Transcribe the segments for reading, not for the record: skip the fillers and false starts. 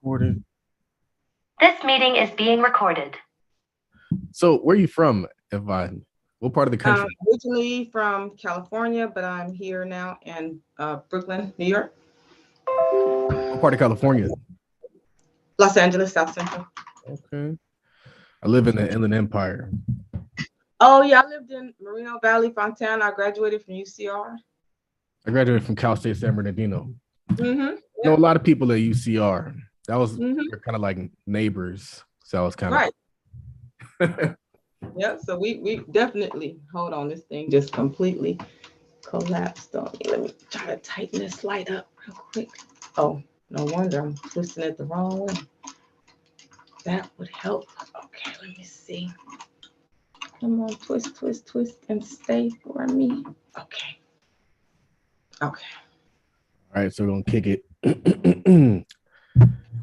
Recorded. This meeting is being recorded. So, where are you from, Evan? What part of the country? Originally from California, but I'm here now in Brooklyn, New York. What part of California? Los Angeles, South Central. Okay. I live in the Inland Empire. Oh, yeah, I lived in Moreno Valley, Fontana. I graduated from UCR. I graduated from Cal State San Bernardino. Mm-hmm. I know a lot of people at UCR. That was Mm-hmm. kind of like neighbors. So I was kind Right. of. Yeah, so we definitely, hold on, this thing just completely collapsed on me. Let me try to tighten this light up real quick. Oh, no wonder I'm twisting it the wrong way. That would help. Okay, let me see. Come on, twist, twist, twist, and stay for me. Okay. Okay. All right, so we're going to kick it.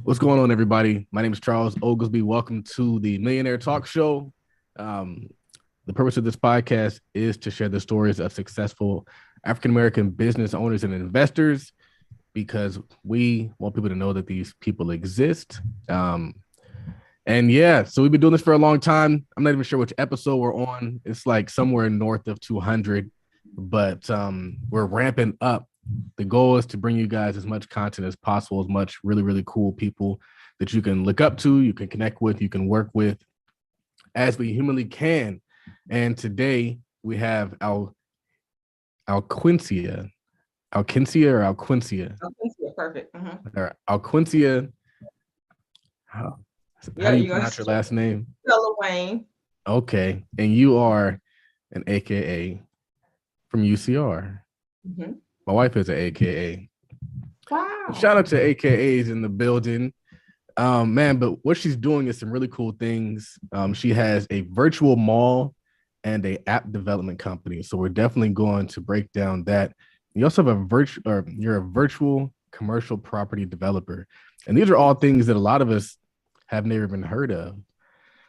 What's going on, everybody? My name is Charles Oglesby. Welcome to the Millionaire Talk Show. The purpose of this podcast is to share the stories of successful African-American business owners and investors because we want people to know that these people exist. And yeah, so we've been doing this for a long time. I'm not even sure which episode we're on. It's like somewhere north of 200, but we're ramping up. The goal is to bring you guys as much content as possible, as much really, really cool people that you can look up to, you can connect with, you can work with as we humanly can. And today we have Alquincia. Alquincia or Alquincia? Alquincia, perfect. Mm-hmm. Or Alquincia. How do you pronounce your last name? Selolwane. Okay. And you are an AKA from UCR. Mm-hmm. My wife is an AKA. Wow. Shout out to AKAs in the building. Man, but what she's doing is some really cool things. She has a virtual mall and a app development company. So we're definitely going to break down that. You also have you're a virtual commercial property developer. And these are all things that a lot of us have never even heard of.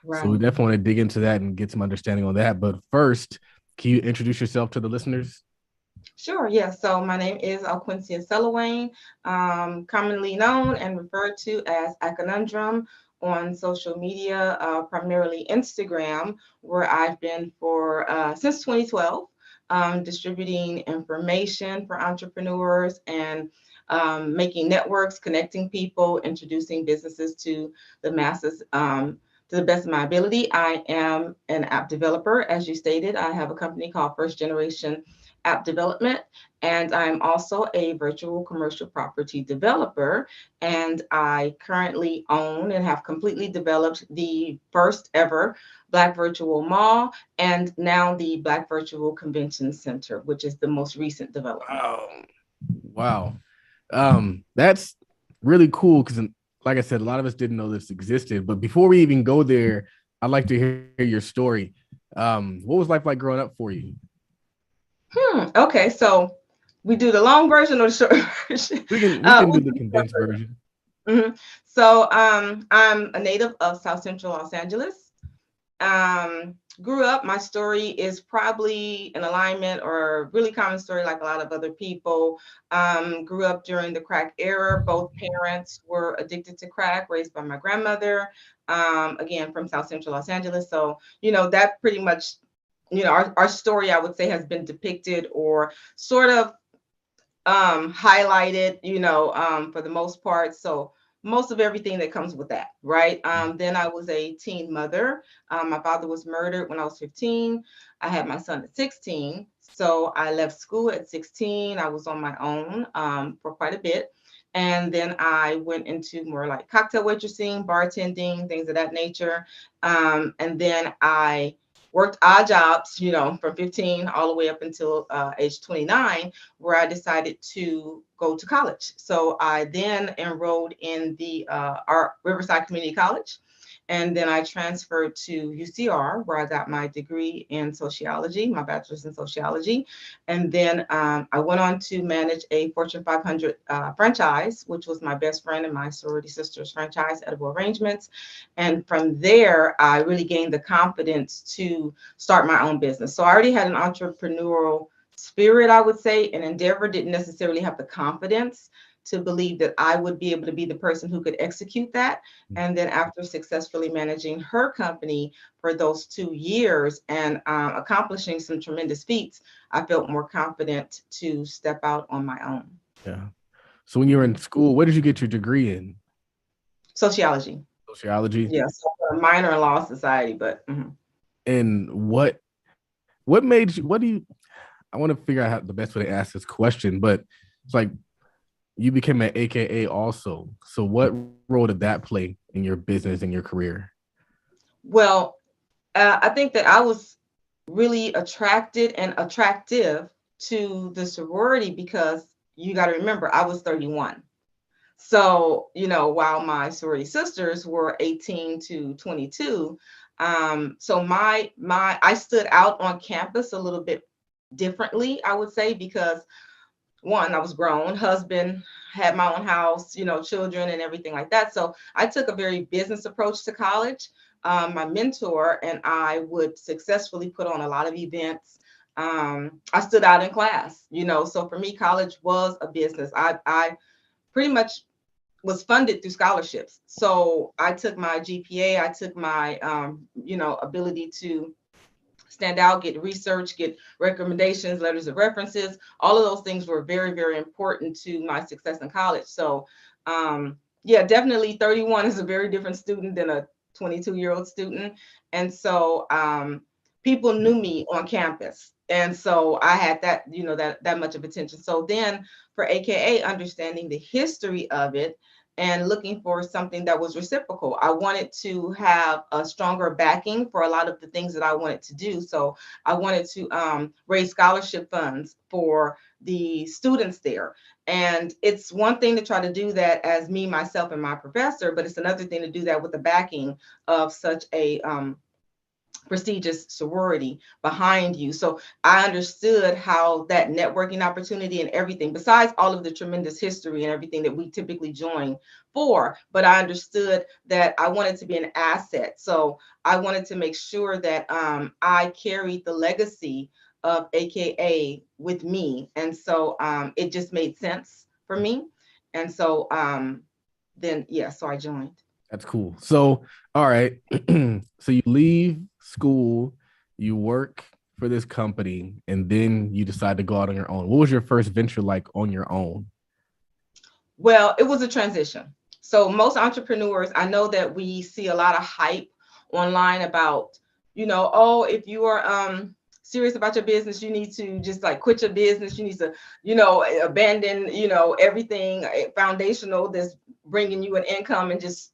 Right. So we definitely want to dig into that and get some understanding on that. But first, can you introduce yourself to the listeners? Sure, yeah. So my name is Alquincia Selolwane, commonly known and referred to as A Conundrum on social media, primarily Instagram, where I've been for since 2012, distributing information for entrepreneurs and making networks, connecting people, introducing businesses to the masses. To the best of my ability, I am an app developer. As you stated, I have a company called First Generation App Development, and I'm also a virtual commercial property developer. And I currently own and have completely developed the first ever Black Virtual Mall and now the Black Virtual Convention Center, which is the most recent development. Wow. That's really cool because, like I said, a lot of us didn't know this existed. But before we even go there, I'd like to hear your story. What was life like growing up for you? Okay, so we do the long version or the short version? We can do the condensed version. Mm-hmm. So I'm a native of South Central Los Angeles. Grew up, my story is probably in alignment or really common story like a lot of other people. Grew up during the crack era. Both parents were addicted to crack, raised by my grandmother, again, from South Central Los Angeles. So, that pretty much, our story, I would say, has been depicted or sort of highlighted, for the most part. So most of everything that comes with that, right? Then I was a teen mother. My father was murdered when I was 15. I had my son at 16. So I left school at 16. I was on my own for quite a bit. And then I went into more like cocktail waitressing, bartending, things of that nature. And then I worked odd jobs, from 15 all the way up until age 29, where I decided to go to college. So I then enrolled in the Riverside Community College. And then I transferred to UCR, where I got my degree in sociology, my bachelor's in sociology. And then I went on to manage a Fortune 500 franchise, which was my best friend and my sorority sister's franchise, Edible Arrangements. And from there, I really gained the confidence to start my own business. So I already had an entrepreneurial spirit, I would say, and endeavor, didn't necessarily have the confidence to believe that I would be able to be the person who could execute that. And then after successfully managing her company for those 2 years and accomplishing some tremendous feats, I felt more confident to step out on my own. Yeah. So when you were in school, what did you get your degree in? Sociology. Sociology. Yeah, so a minor in law society, but And what made you? What do you? I want to figure out how the best way to ask this question, but it's like you became an AKA also. So what role did that play in your business and your career? well, I think that I was really attracted and attractive to the sorority because you got to remember I was 31. So, while my sorority sisters were 18 to 22, so I stood out on campus a little bit differently, I would say, because one, I was grown, husband, had my own house, children and everything like that. So I took a very business approach to college. My mentor and I would successfully put on a lot of events. I stood out in class, so for me, college was a business. I pretty much was funded through scholarships. So I took my GPA, I took my, ability to stand out, get research, get recommendations, letters of references. All of those things were very, very important to my success in college. So, yeah, definitely 31 is a very different student than a 22-year-old student. And so people knew me on campus. And so I had that, that much of attention. So then for AKA, understanding the history of it, and looking for something that was reciprocal. I wanted to have a stronger backing for a lot of the things that I wanted to do. So I wanted to raise scholarship funds for the students there. And it's one thing to try to do that as me, myself, and my professor, but it's another thing to do that with the backing of such a prestigious sorority behind you. So I understood how that networking opportunity and everything, besides all of the tremendous history and everything that we typically join for, but I understood that I wanted to be an asset. So I wanted to make sure that I carried the legacy of AKA with me. And so it just made sense for me. And so so I joined. That's cool. So, all right. So you leave school, you work for this company, and then you decide to go out on your own. What was your first venture like on your own? Well, it was a transition. So most entrepreneurs, I know that we see a lot of hype online about, oh, if you are serious about your business, you need to just like quit your business. You need to, abandon, everything foundational that's bringing you an income and just,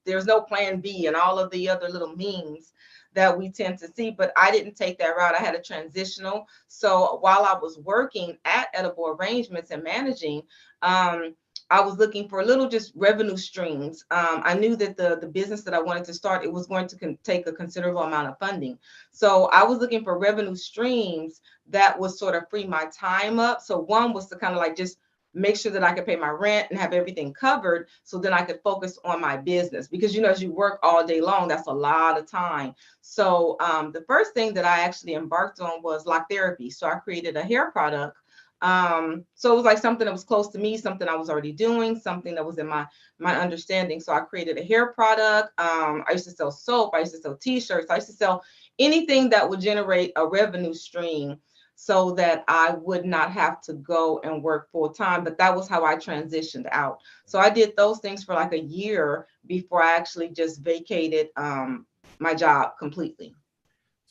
there's no plan B and all of the other little memes that we tend to see. But I didn't take that route. I had a transitional. So while I was working at Edible Arrangements and managing, I was looking for little just revenue streams. I knew that the business that I wanted to start, it was going to take a considerable amount of funding. So I was looking for revenue streams that would sort of free my time up. So one was to kind of like just make sure that I could pay my rent and have everything covered so then I could focus on my business. Because, as you work all day long, that's a lot of time. So the first thing that I actually embarked on was lock therapy. So I created a hair product. So it was like something that was close to me, something I was already doing, something that was in my understanding. So I created a hair product. I used to sell soap. I used to sell t-shirts. I used to sell anything that would generate a revenue stream so that I would not have to go and work full time. But that was how I transitioned out. So I did those things for like a year before I actually just vacated my job completely.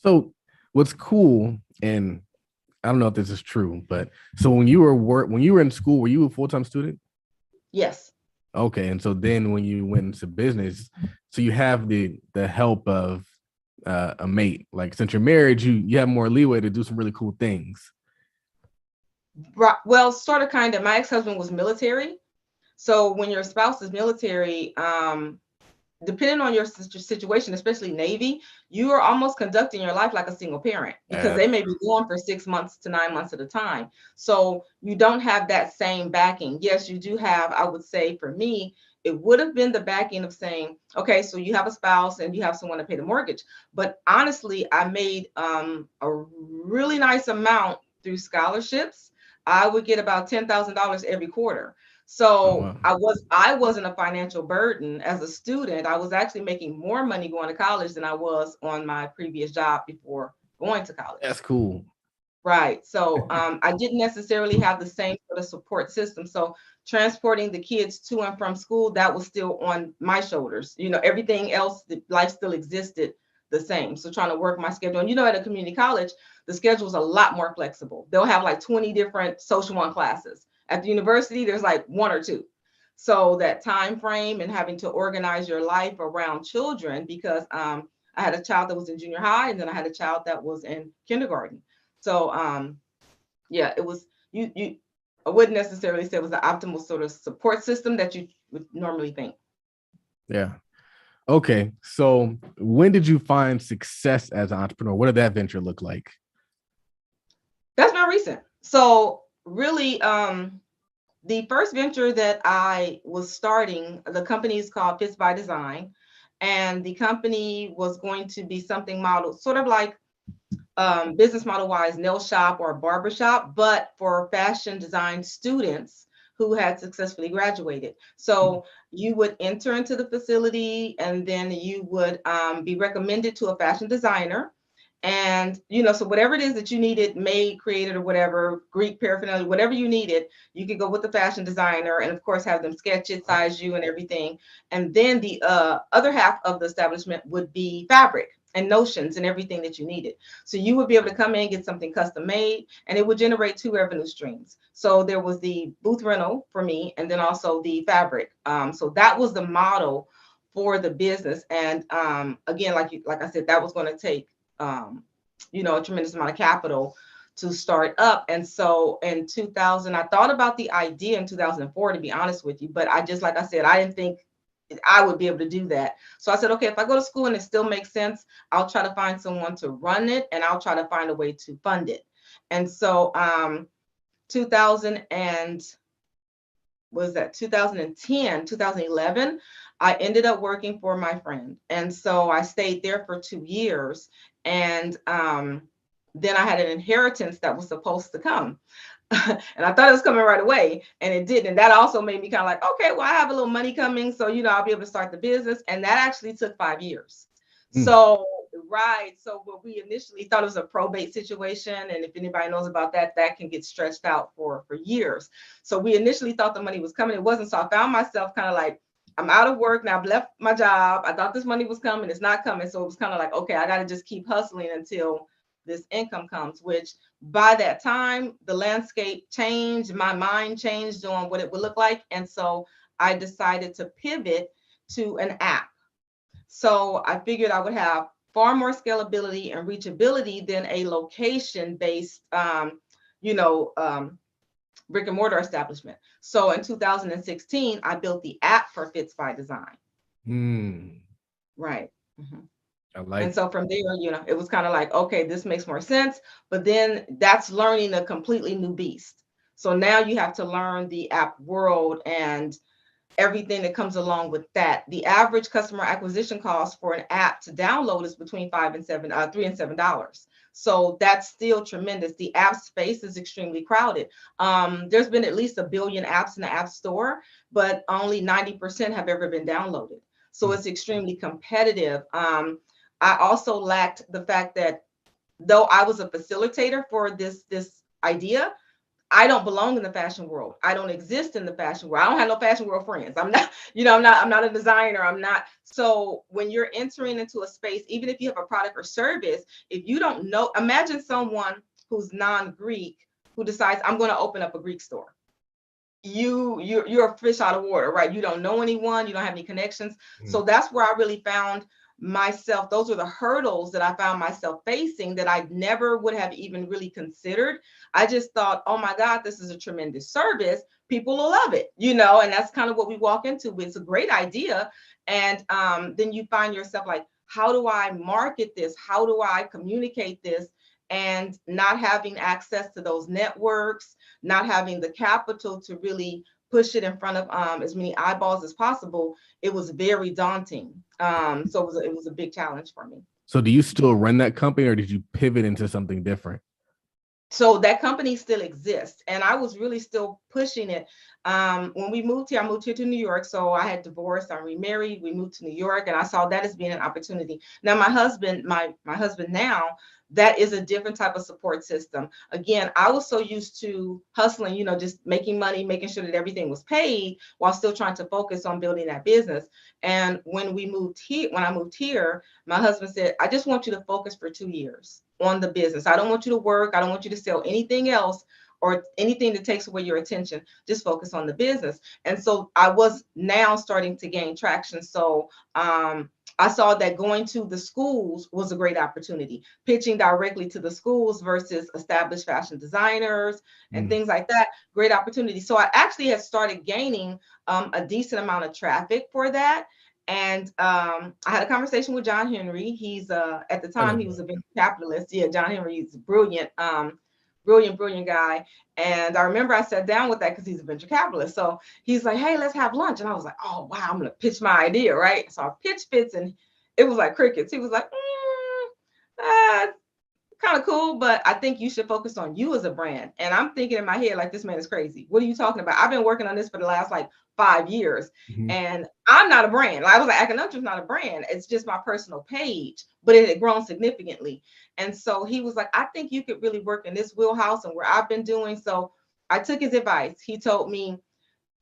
So what's cool, and I don't know if this is true, but so when you were in school, were you a full-time student? Yes. Okay, and so then when you went into business, so you have the help of a mate. Like since you're married, you have more leeway to do some really cool things. Right. Well, sort of, kind of. My ex-husband was military. So when your spouse is military, depending on your situation, especially Navy, you are almost conducting your life like a single parent because they may be gone for 6 months to 9 months at a time. So you don't have that same backing. Yes, you do have, I would say for me, it would have been the backing of saying, okay, so you have a spouse and you have someone to pay the mortgage. But honestly, I made a really nice amount through scholarships. I would get about $10,000 every quarter. So wow. I wasn't a financial burden as a student. I was actually making more money going to college than I was on my previous job before going to college. That's cool. Right. So I didn't necessarily have the same sort of support system. So transporting the kids to and from school, that was still on my shoulders. Everything else, the life still existed the same. So trying to work my schedule. And at a community college, the schedule is a lot more flexible. They'll have like 20 different social one classes. At the university, there's like one or two. So that time frame and having to organize your life around children, because I had a child that was in junior high, and then I had a child that was in kindergarten. So yeah, it was you I wouldn't necessarily say it was the optimal sort of support system that you would normally think. Yeah. Okay. So when did you find success as an entrepreneur? What did that venture look like? That's not recent. So really, the first venture that I was starting, the company is called Fits by Design, and the company was going to be something modeled sort of like business model wise, nail shop or barber shop, but for fashion design students who had successfully graduated. So you would enter into the facility, and then you would be recommended to a fashion designer. And, so whatever it is that you needed, made, created, or whatever, Greek paraphernalia, whatever you needed, you could go with the fashion designer and, of course, have them sketch it, size you, and everything. And then the other half of the establishment would be fabric and notions and everything that you needed. So you would be able to come in, get something custom made, and it would generate two revenue streams. So there was the booth rental for me, and then also the fabric. So that was the model for the business. And again, like I said, that was going to take a tremendous amount of capital to start up. And so in 2000, I thought about the idea in 2004, to be honest with you, but I just, like I said, I didn't think I would be able to do that. So I said, okay, if I go to school and it still makes sense, I'll try to find someone to run it, and I'll try to find a way to fund it. And so 2000 and was that 2010, 2011, I ended up working for my friend. And so I stayed there for 2 years. And then I had an inheritance that was supposed to come. And I thought it was coming right away, and it didn't. And that also made me kind of like, okay, well, I have a little money coming, so I'll be able to start the business. And that actually took 5 years. So right, so what we initially thought it was a probate situation, and if anybody knows about that, that can get stretched out for years. So we initially thought the money was coming. It wasn't. So I found myself kind of like, I'm out of work now. I've left my job. I thought this money was coming. It's not coming. So it was kind of like, okay, I got to just keep hustling until this income comes, which by that time, the landscape changed, my mind changed on what it would look like. And so I decided to pivot to an app. So I figured I would have far more scalability and reachability than a location-based, brick and mortar establishment. So in 2016, I built the app for Fits by Design. Right. Mm-hmm. And so from there, it was kind of like, okay, this makes more sense. But then that's learning a completely new beast. So now you have to learn the app world and everything that comes along with that. The average customer acquisition cost for an app to download is between $3 and $7. So that's still tremendous. The app space is extremely crowded. There's been at least 1 billion apps in the App Store, but only 90% have ever been downloaded. So it's extremely competitive. I also lacked the fact that though I was a facilitator for this idea, I don't belong in the fashion world. I don't exist in the fashion world. I don't have no fashion world friends. I'm not, I'm not a designer. I'm not. So when you're entering into a space, even if you have a product or service, if you don't know, imagine someone who's non-Greek who decides, I'm going to open up a Greek store. You're a fish out of water, right? You don't know anyone, you don't have any connections. So that's where I really found myself. Those are the hurdles that I found myself facing that I never would have even really considered. I just thought, oh my God, this is a tremendous service. People will love it, and that's kind of what we walk into. It's a great idea. And then you find yourself like, how do I market this? How do I communicate this? And not having access to those networks, not having the capital to really push it in front of as many eyeballs as possible, it was very daunting. So it was a big challenge for me. So do you still run that company, or did you pivot into something different? So that company still exists, and I was really still pushing it. When we moved here, I moved here to New York. So I had divorced, I remarried, we moved to New York, and I saw that as being an opportunity. Now my husband, my husband now, that is a different type of support system. Again, I was so used to hustling, just making money, making sure that everything was paid while still trying to focus on building that business. And when I moved here, my husband said, I just want you to focus for 2 years on the business. I don't want you to work. I don't want you to sell anything else or anything that takes away your attention. Just focus on the business. And so I was now starting to gain traction. So I saw that going to the schools was a great opportunity, pitching directly to the schools versus established fashion designers and things like that. Great opportunity. So I actually had started gaining a decent amount of traffic for that. And I had a conversation with John Henry. He's at the time he was a venture capitalist. Yeah, John Henry is brilliant, brilliant guy. And I remember I sat down with that because he's a venture capitalist. So he's like, "Hey, let's have lunch." And I was like, "Oh wow, I'm gonna pitch my idea, right?" So I pitched Fitz, and it was like crickets. He was like, kind of cool, but I think you should focus on you as a brand. And I'm thinking in my head, like, this man is crazy. What are you talking about? I've been working on this for the last like 5 years, and I'm not a brand. Like, I was like, Aconuntum's not a brand. It's just my personal page, but it had grown significantly. And so he was like, I think you could really work in this wheelhouse and where I've been doing. So I took his advice. He told me,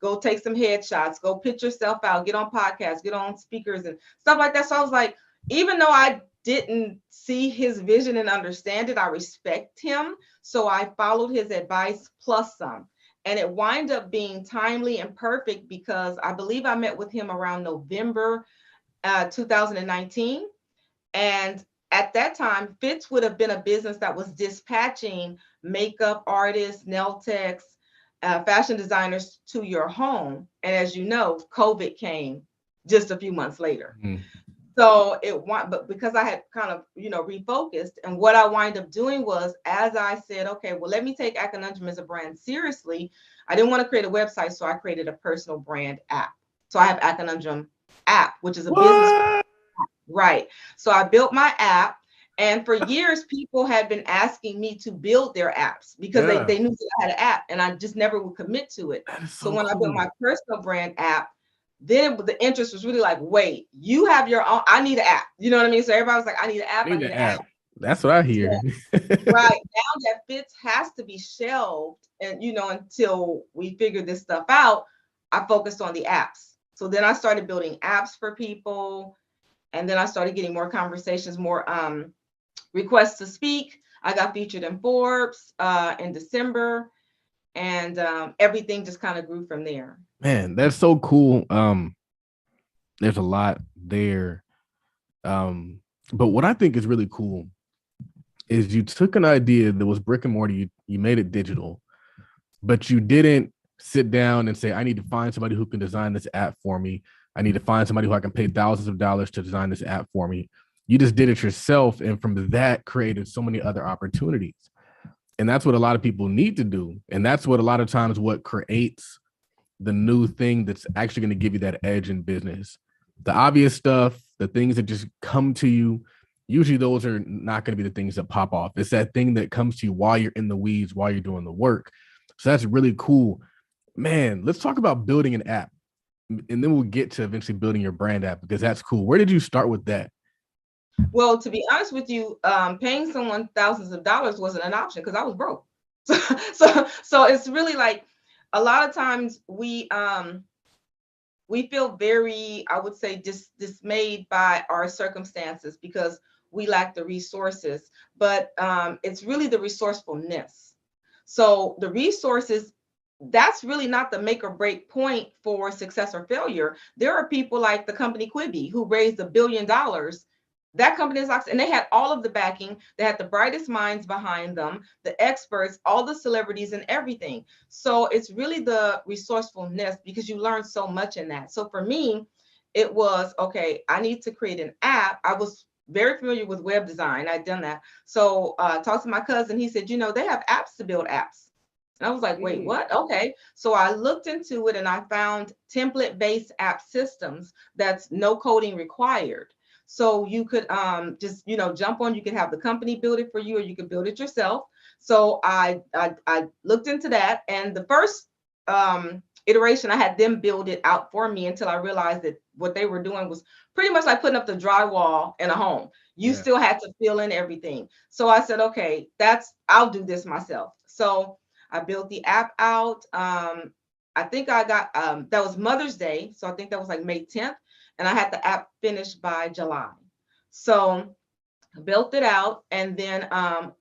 go take some headshots, go pitch yourself out, get on podcasts, get on speakers and stuff like that. So I was like, even though I didn't see his vision and understand it, I respect him. So I followed his advice plus some. And it wound up being timely and perfect because I believe I met with him around November 2019. And at that time, Fitz would have been a business that was dispatching makeup artists, nail techs, fashion designers to your home. And as you know, COVID came just a few months later. So but because I had kind of, refocused, and what I wind up doing was, as I said, okay, well, let me take Aconundrum as a brand seriously. I didn't want to create a website, so I created a personal brand app. So I have Aconundrum app, which is a business. Right. So I built my app. And for years, people had been asking me to build their apps because they knew that I had an app, and I just never would commit to it. So when I built my personal brand app, then the interest was really like, wait, you have your own, I need an app. You know what I mean? So everybody was like, I need an app. I need an app. That's what I hear. Right. Now that Fitz has to be shelved, and, until we figure this stuff out, I focused on the apps. So then I started building apps for people. And then I started getting more conversations, more requests to speak. I got featured in Forbes in December, and everything just kind of grew from there. Man, that's so cool. There's a lot there. But what I think is really cool is you took an idea that was brick and mortar, you made it digital, but you didn't sit down and say, I need to find somebody who can design this app for me. I need to find somebody who I can pay thousands of dollars to design this app for me. You just did it yourself. And from that created so many other opportunities. And that's what a lot of people need to do. And that's what a lot of times what creates the new thing that's actually going to give you that edge in business. The obvious stuff, the things that just come to you, usually those are not going to be the things that pop off. It's that thing that comes to you while you're in the weeds, while you're doing the work. So that's really cool. Man, let's talk about building an app. And then we'll get to eventually building your brand app, because that's cool. Where did you start with that? Well, to be honest with you, paying someone thousands of dollars wasn't an option because I was broke. So it's really like a lot of times we feel very, I would say, dismayed by our circumstances because we lack the resources. But it's really the resourcefulness. So the resources, that's really not the make or break point for success or failure. There are people like the company Quibi who raised $1 billion. That company is like, and they had all of the backing. They had the brightest minds behind them, the experts, all the celebrities and everything. So it's really the resourcefulness, because you learn so much in that. So for me, it was, okay, I need to create an app. I was very familiar with web design. I'd done that. So talked to my cousin. He said, they have apps to build apps. And I was like, wait, what? Okay. So I looked into it and I found template-based app systems that's no coding required. So you could just, jump on, you could have the company build it for you, or you could build it yourself. So I looked into that, and the first iteration, I had them build it out for me until I realized that what they were doing was pretty much like putting up the drywall in a home. You still had to fill in everything. So I said, okay, I'll do this myself. So I built the app out. I think I got that was Mother's Day, so I think that was like May 10th, and I had the app finished by July. So built it out and then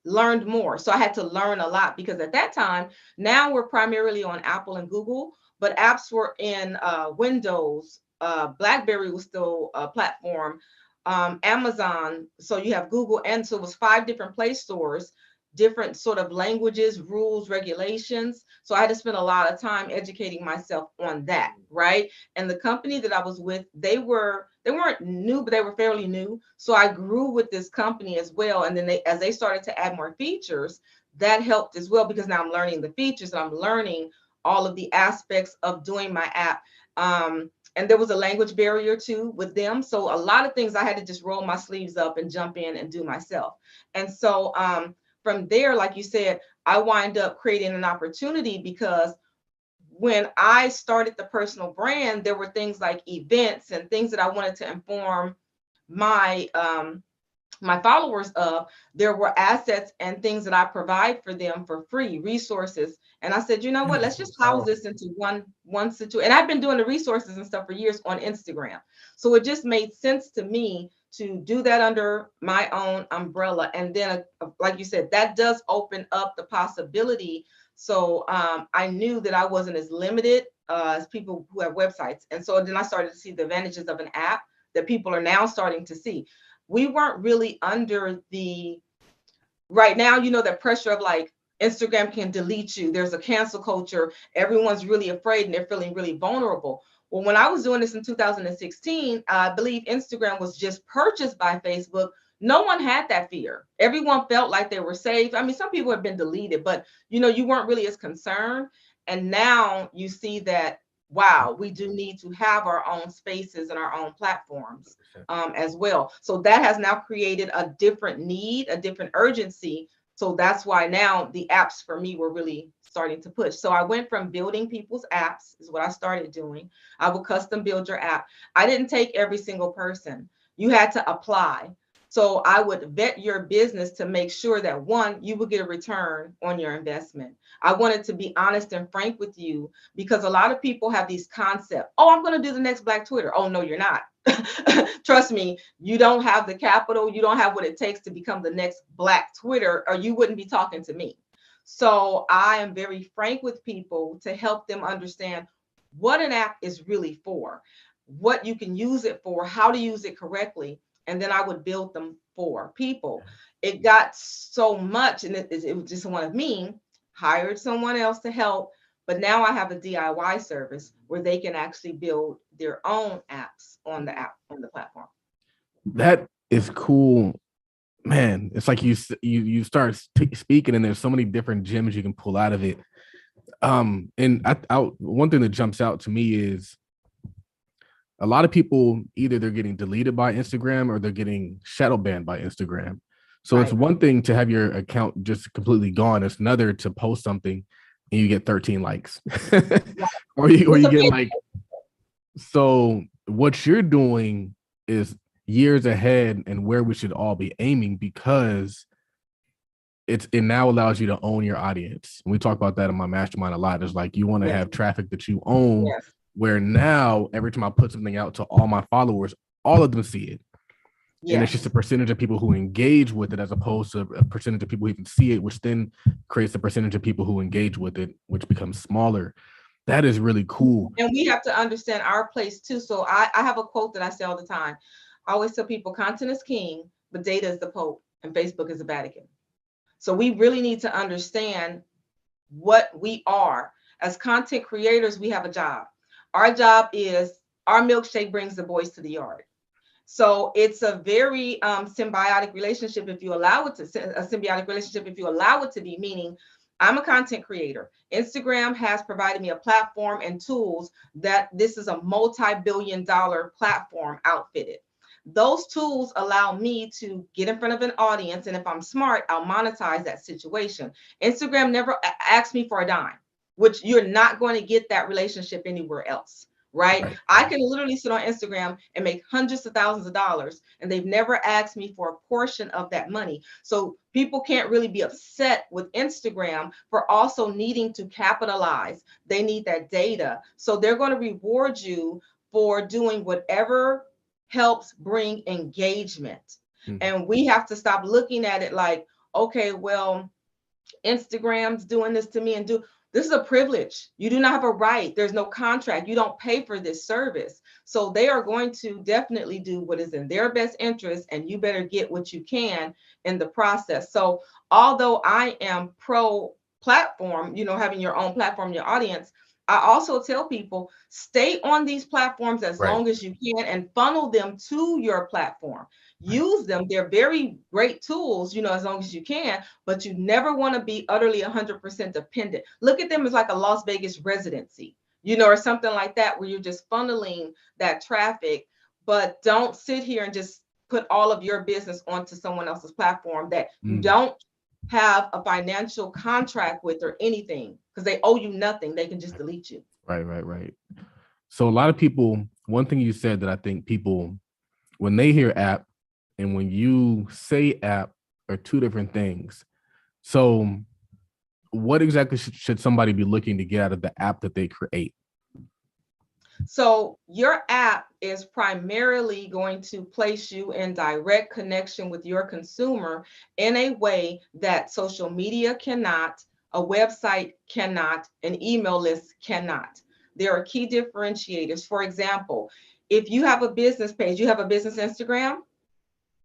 learned more. So I had to learn a lot because at that time, now we're primarily on Apple and Google, but apps were in Windows. BlackBerry was still a platform, Amazon. So you have Google, and so it was 5 different Play stores, different sort of languages, rules, regulations. So I had to spend a lot of time educating myself on that, right? And the company that I was with, they weren't new, but they were fairly new. So I grew with this company as well. And then as they started to add more features, that helped as well, because now I'm learning the features and I'm learning all of the aspects of doing my app. And there was a language barrier too with them. So a lot of things I had to just roll my sleeves up and jump in and do myself. And so from there, like you said, I wind up creating an opportunity, because when I started the personal brand, there were things like events and things that I wanted to inform my my followers of. There were assets and things that I provide for them for free, resources. And I said, you know what, let's just house this into one situation. And I've been doing the resources and stuff for years on Instagram. So it just made sense to me to do that under my own umbrella. And then, like you said, that does open up the possibility. So I knew that I wasn't as limited as people who have websites. And so then I started to see the advantages of an app that people are now starting to see. We weren't really under right now, the pressure of like Instagram can delete you. There's a cancel culture. Everyone's really afraid and they're feeling really vulnerable. Well, when I was doing this in 2016, I believe Instagram was just purchased by Facebook. No one had that fear. Everyone felt like they were safe. I mean, some people have been deleted, but you weren't really as concerned. And now you see that, wow, we do need to have our own spaces and our own platforms as well. So that has now created a different need, a different urgency. So that's why now the apps for me were really starting to push. So I went from building people's apps, is what I started doing. I would custom build your app. I didn't take every single person. You had to apply. So I would vet your business to make sure that, one, you would get a return on your investment. I wanted to be honest and frank with you, because a lot of people have these concepts. Oh, I'm going to do the next Black Twitter. Oh, no, you're not. Trust me, you don't have the capital. You don't have what it takes to become the next Black Twitter, or you wouldn't be talking to me. So I am very frank with people to help them understand what an app is really for, what you can use it for, how to use it correctly. And then I would build them for people. It got so much, and it was just one of me, hired someone else to help. But now I have a DIY service where they can actually build their own apps on the platform. That is cool, man. It's like you start speaking, and there's so many different gems you can pull out of it. And one thing that jumps out to me is a lot of people, either they're getting deleted by Instagram or they're getting shadow banned by Instagram. So It's one thing to have your account just completely gone. It's another to post something and you get 13 likes or you get like, so what you're doing is years ahead and where we should all be aiming, because it now allows you to own your audience. And we talk about that in my mastermind a lot. It's like, you want to have traffic that you own, where now every time I put something out to all my followers, all of them see it. And it's just a percentage of people who engage with it, as opposed to a percentage of people who even see it, which then creates a percentage of people who engage with it, which becomes smaller. That is really cool. And we have to understand our place too. So I have a quote that I say all the time. I always tell people, content is king, but data is the Pope, and Facebook is the Vatican. So we really need to understand what we are. As content creators, we have a job. Our job is, our milkshake brings the boys to the yard. So it's a very symbiotic relationship if you allow it to be, meaning I'm a content creator. Instagram has provided me a platform and tools that this is a multi-billion-dollar platform outfitted. Those tools allow me to get in front of an audience. And if I'm smart, I'll monetize that situation. Instagram never asked me for a dime, which you're not going to get that relationship anywhere else. Right? I can literally sit on Instagram and make hundreds of thousands of dollars, and they've never asked me for a portion of that money. So people can't really be upset with Instagram for also needing to capitalize. They need that data. So they're going to reward you for doing whatever helps bring engagement. And we have to stop looking at it like, okay, well, Instagram's doing this to me, and this is a privilege. You do not have a right. There's no contract. You don't pay for this service. So they are going to definitely do what is in their best interest, and you better get what you can in the process. So although I am pro platform, having your own platform, your audience, I also tell people, stay on these platforms as long as you can and funnel them to your platform. Use them. They're very great tools, as long as you can, but you never want to be utterly 100% dependent. Look at them as like a Las Vegas residency, or something like that, where you're just funneling that traffic, but don't sit here and just put all of your business onto someone else's platform that you don't have a financial contract with or anything, because they owe you nothing. They can just delete you. Right. So a lot of people, one thing you said that I think people, when they hear app and when you say app, are two different things. So what exactly should somebody be looking to get out of the app that they create? So your app is primarily going to place you in direct connection with your consumer in a way that social media cannot, a website cannot, an email list cannot. There are key differentiators. For example, if you have a business page, you have a business Instagram,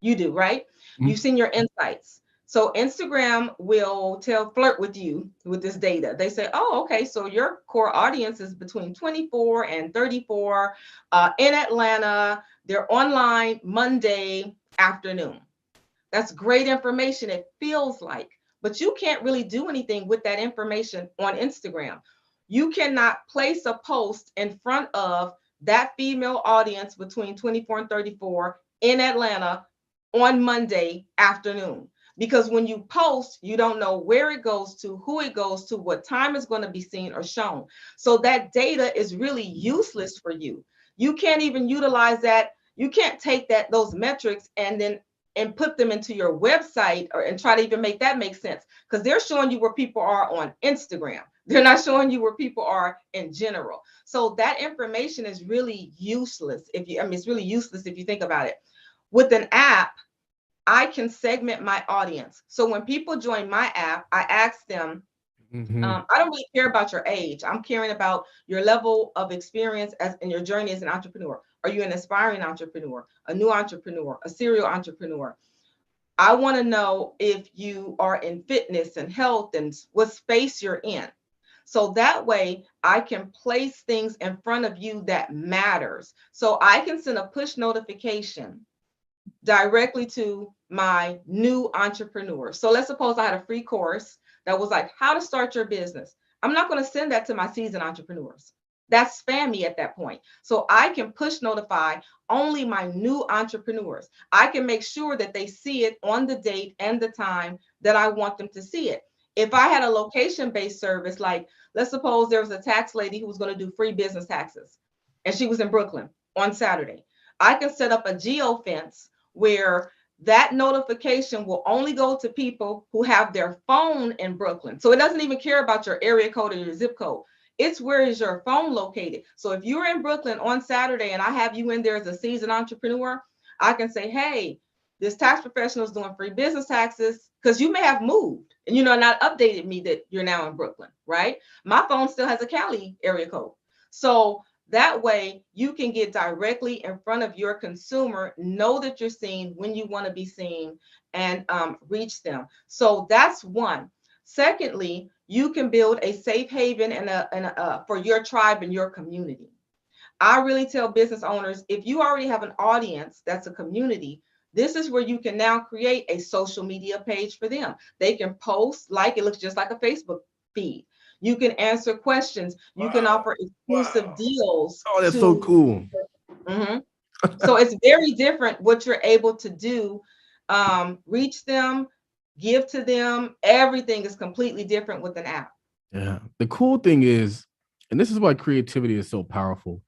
you do, right? You've seen your insights. So Instagram will flirt with you with this data. They say, oh, okay, so your core audience is between 24 and 34 in Atlanta. They're online Monday afternoon. That's great information, it feels like, but you can't really do anything with that information on Instagram. You cannot place a post in front of that female audience between 24 and 34 in Atlanta on Monday afternoon. Because when you post, you don't know where it goes to, who it goes to, what time it's going to be seen or shown. So that data is really useless for you. You can't even utilize that. You can't take those metrics and put them into your website and try to even make that make sense, because they're showing you where people are on Instagram. They're not showing you where people are in general. So that information is really useless. It's really useless if you think about it. With an app, I can segment my audience. So when people join my app, I ask them, I don't really care about your age. I'm caring about your level of experience in your journey as an entrepreneur. Are you an aspiring entrepreneur, a new entrepreneur, a serial entrepreneur? I want to know if you are in fitness and health and what space you're in. So that way I can place things in front of you that matters. So I can send a push notification directly to my new entrepreneur. So let's suppose I had a free course that was like how to start your business. I'm not going to send that to my seasoned entrepreneurs. That's spammy at that point. So I can push notify only my new entrepreneurs. I can make sure that they see it on the date and the time that I want them to see it. If I had a location-based service, like let's suppose there was a tax lady who was going to do free business taxes, and she was in Brooklyn on Saturday, I can set up a geo fence where that notification will only go to people who have their phone in Brooklyn. So it doesn't even care about your area code or your zip code. It's where is your phone located. So if you're in Brooklyn on Saturday and I have you in there as a seasoned entrepreneur, I can say, hey, this tax professional is doing free business taxes, because you may have moved and not updated me that you're now in Brooklyn, right? My phone still has a Cali area code. So that way you can get directly in front of your consumer, know that you're seen when you want to be seen, and reach them. So that's one. Secondly, you can build a safe haven for your tribe and your community. I really tell business owners, if you already have an audience that's a community, this is where you can now create a social media page for them. They can post, it looks just like a Facebook feed. You can answer questions. You can offer exclusive deals. Oh, that's so cool. So it's very different what you're able to do. Reach them, give to them. Everything is completely different with an app. Yeah. The cool thing is, and this is why creativity is so powerful.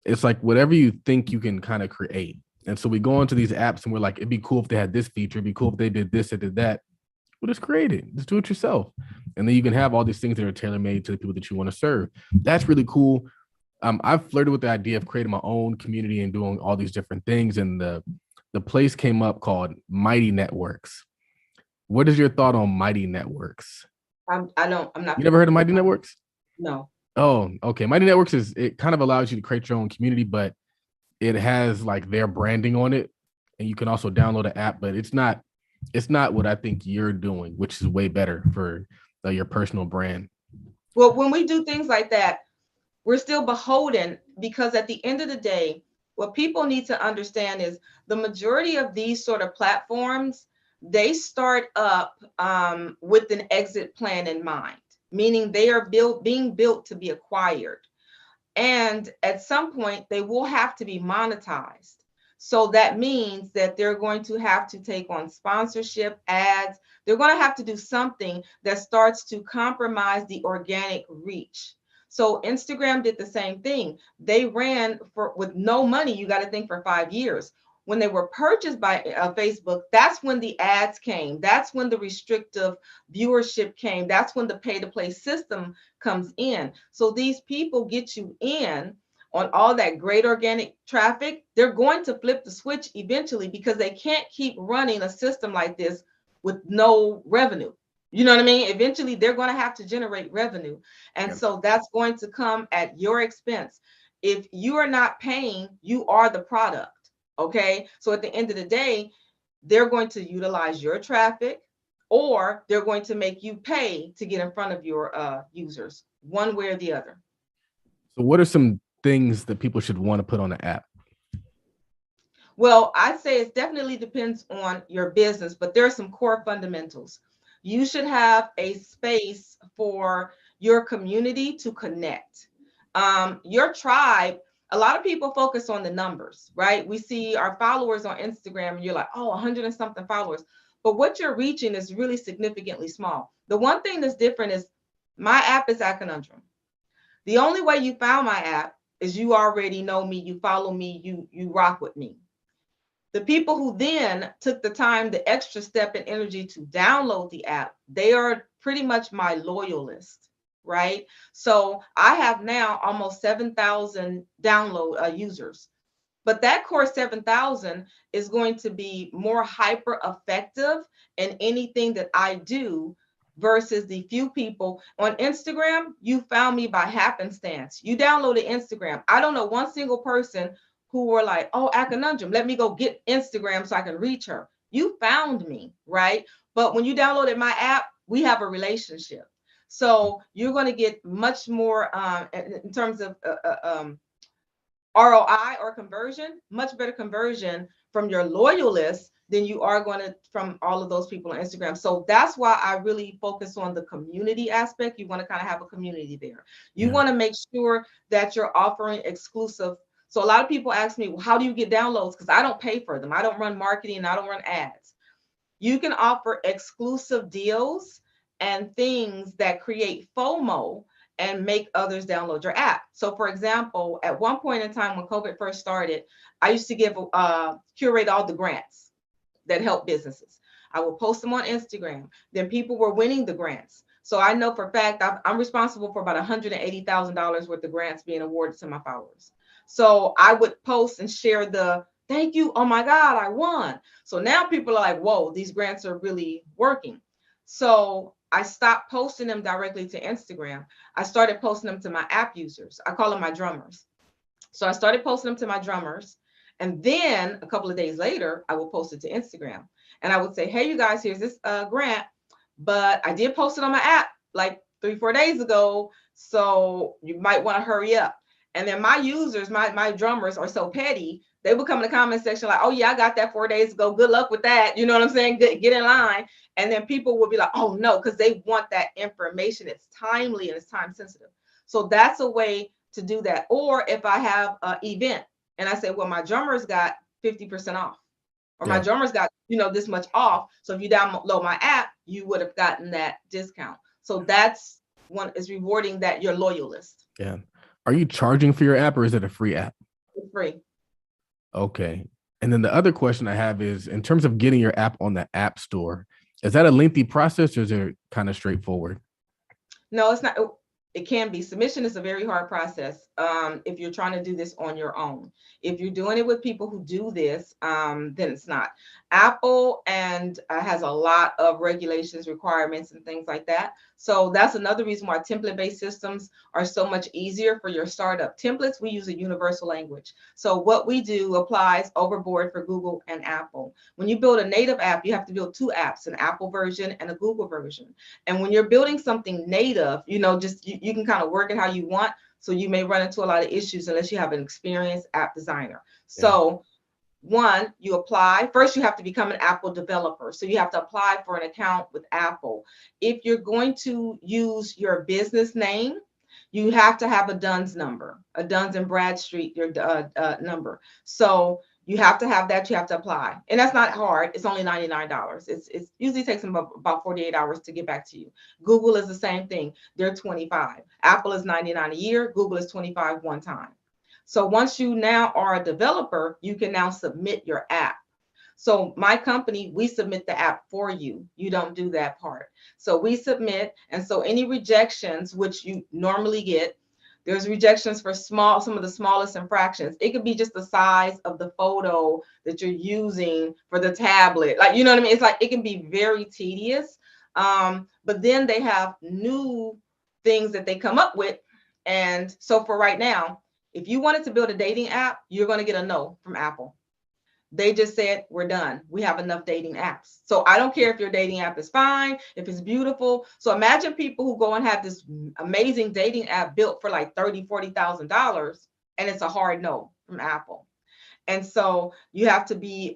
It's like whatever you think you can kind of create. And so we go into these apps and we're like, it'd be cool if they had this feature. It'd be cool if they did this, or did that. Well, just create it. Just do it yourself. And then you can have all these things that are tailor made to the people that you want to serve. That's really cool. I've flirted with the idea of creating my own community and doing all these different things. And the place came up called Mighty Networks. What is your thought on Mighty Networks? I'm not. You never heard of Mighty Networks? No. Oh, okay. Mighty Networks it kind of allows you to create your own community, but it has like their branding on it, and you can also download an app. But it's not what I think you're doing, which is way better for your personal brand. Well, when we do things like that, we're still beholden, because at the end of the day, what people need to understand is the majority of these sort of platforms, they start up with an exit plan in mind, meaning they are being built to be acquired. And at some point, they will have to be monetized. So that means that they're going to have to take on sponsorship, ads. They're going to have to do something that starts to compromise the organic reach. So Instagram did the same thing. They ran with no money, you got to think, for 5 years. When they were purchased by Facebook, that's when the ads came. That's when the restrictive viewership came. That's when the pay to play system comes in. So these people get you in on all that great organic traffic. They're going to flip the switch eventually, because they can't keep running a system like this with no revenue. You know what I mean? Eventually, they're going to have to generate revenue. And so that's going to come at your expense. If you are not paying, you are the product. Okay. So at the end of the day, they're going to utilize your traffic, or they're going to make you pay to get in front of your users, one way or the other. So what are some things that people should want to put on the app? Well, I'd say it definitely depends on your business, but there are some core fundamentals. You should have a space for your community to connect. Your tribe, a lot of people focus on the numbers, right? We see our followers on Instagram and you're like, oh, 100 and something followers. But what you're reaching is really significantly small. The one thing that's different is my app is at Conundrum. The only way you found my app is you already know me, you follow me, you rock with me. The people who then took the time, the extra step and energy to download the app, they are pretty much my loyalists, right? So I have now almost 7,000 download users. But that core 7,000 is going to be more hyper effective in anything that I do versus the few people on Instagram. You found me by happenstance. You downloaded Instagram. I don't know one single person who were like, oh, at Conundrum, let me go get Instagram so I can reach her. You found me, right? But when you downloaded my app, we have a relationship. So you're going to get much more in terms of ROI or conversion, much better conversion from your loyalists than you are going to from all of those people on Instagram. So that's why I really focus on the community aspect. You want to kind of have a community there. You want to make sure that you're offering exclusive. So a lot of people ask me, well, how do you get downloads? Because I don't pay for them. I don't run marketing. I don't run ads. You can offer exclusive deals and things that create FOMO and make others download your app. So for example, at one point in time when COVID first started, I used to curate all the grants that help businesses. I would post them on Instagram. Then people were winning the grants. So I know for a fact I'm responsible for about $180,000 worth of grants being awarded to my followers. So I would post and share the thank you. Oh my God, I won. So now people are like, whoa, these grants are really working. So I stopped posting them directly to Instagram. I started posting them to my app users. I call them my drummers. So I started posting them to my drummers. And then a couple of days later, I will post it to Instagram. And I would say, hey, you guys, here's this grant. But I did post it on my app like 3-4 days ago. So you might want to hurry up. And then my users, my drummers are so petty. They would come in the comment section like, oh, yeah, I got that 4 days ago. Good luck with that. You know what I'm saying? Get in line. And then people will be like, oh, no, because they want that information. It's timely and it's time sensitive. So that's a way to do that. Or if I have an event And I said, well, my drummers got 50% off, or my Yeah. drummers got, this much off. So if you download my app, you would have gotten that discount. So that's one, is rewarding that you're loyalist. Yeah. Are you charging for your app or is it a free app? It's free. Okay. And then the other question I have is, in terms of getting your app on the App Store, is that a lengthy process or is it kind of straightforward? No, it's not. It can be. Submission is a very hard process if you're trying to do this on your own. If you're doing it with people who do this, then it's not. Apple and has a lot of regulations, requirements, and things like that. So that's another reason why template-based systems are so much easier for your startup. Templates, we use a universal language. So what we do applies overboard for Google and Apple. When you build a native app, you have to build two apps, an Apple version and a Google version. And when you're building something native, just you can kind of work it how you want. So you may run into a lot of issues unless you have an experienced app designer. So one, you apply. First, you have to become an Apple developer. So you have to apply for an account with Apple. If you're going to use your business name, you have to have a DUNS number, a Duns and Bradstreet, your number. So you have to have that. You have to apply, and that's not hard. It's only $99. It usually takes them about 48 hours to get back to you. Google is the same thing. They're $25. Apple is $99 a year. Google is $25 one time. So once you now are a developer, you can now submit your app. So my company, we submit the app for you. You don't do that part. So we submit. And so any rejections, which you normally get, there's rejections for some of the smallest infractions. It could be just the size of the photo that you're using for the tablet. Like, you know what I mean? It's like, it can be very tedious. But then they have new things that they come up with. And so for right now, if you wanted to build a dating app, you're going to get a no from Apple. They just said, we're done. We have enough dating apps. So I don't care if your dating app is fine, if it's beautiful. So imagine people who go and have this amazing dating app built for like $30,000, $40,000, and it's a hard no from Apple. And so you have to be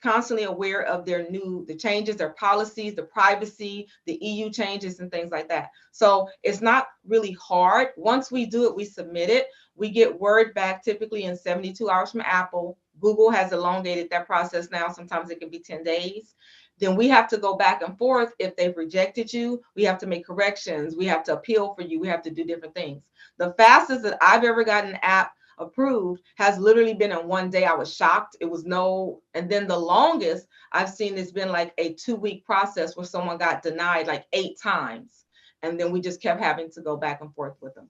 constantly aware of the changes, their policies, the privacy, the EU changes, and things like that. So it's not really hard. Once we do it, we submit it. We get word back typically in 72 hours from Apple. Google has elongated that process now. Sometimes it can be 10 days. Then we have to go back and forth. If they've rejected you, we have to make corrections. We have to appeal for you. We have to do different things. The fastest that I've ever gotten an app approved has literally been in one day. I was shocked. It was and then the longest I've seen has been like a 2-week process where someone got denied like 8 times. And then we just kept having to go back and forth with them.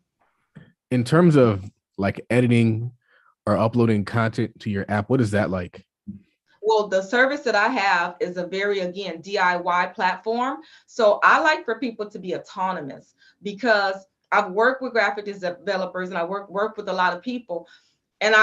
In terms of like editing or uploading content to your app, what is that like? Well, the service that I have is a very, again, DIY platform. So I like for people to be autonomous because I've worked with graphic developers and I work with a lot of people. And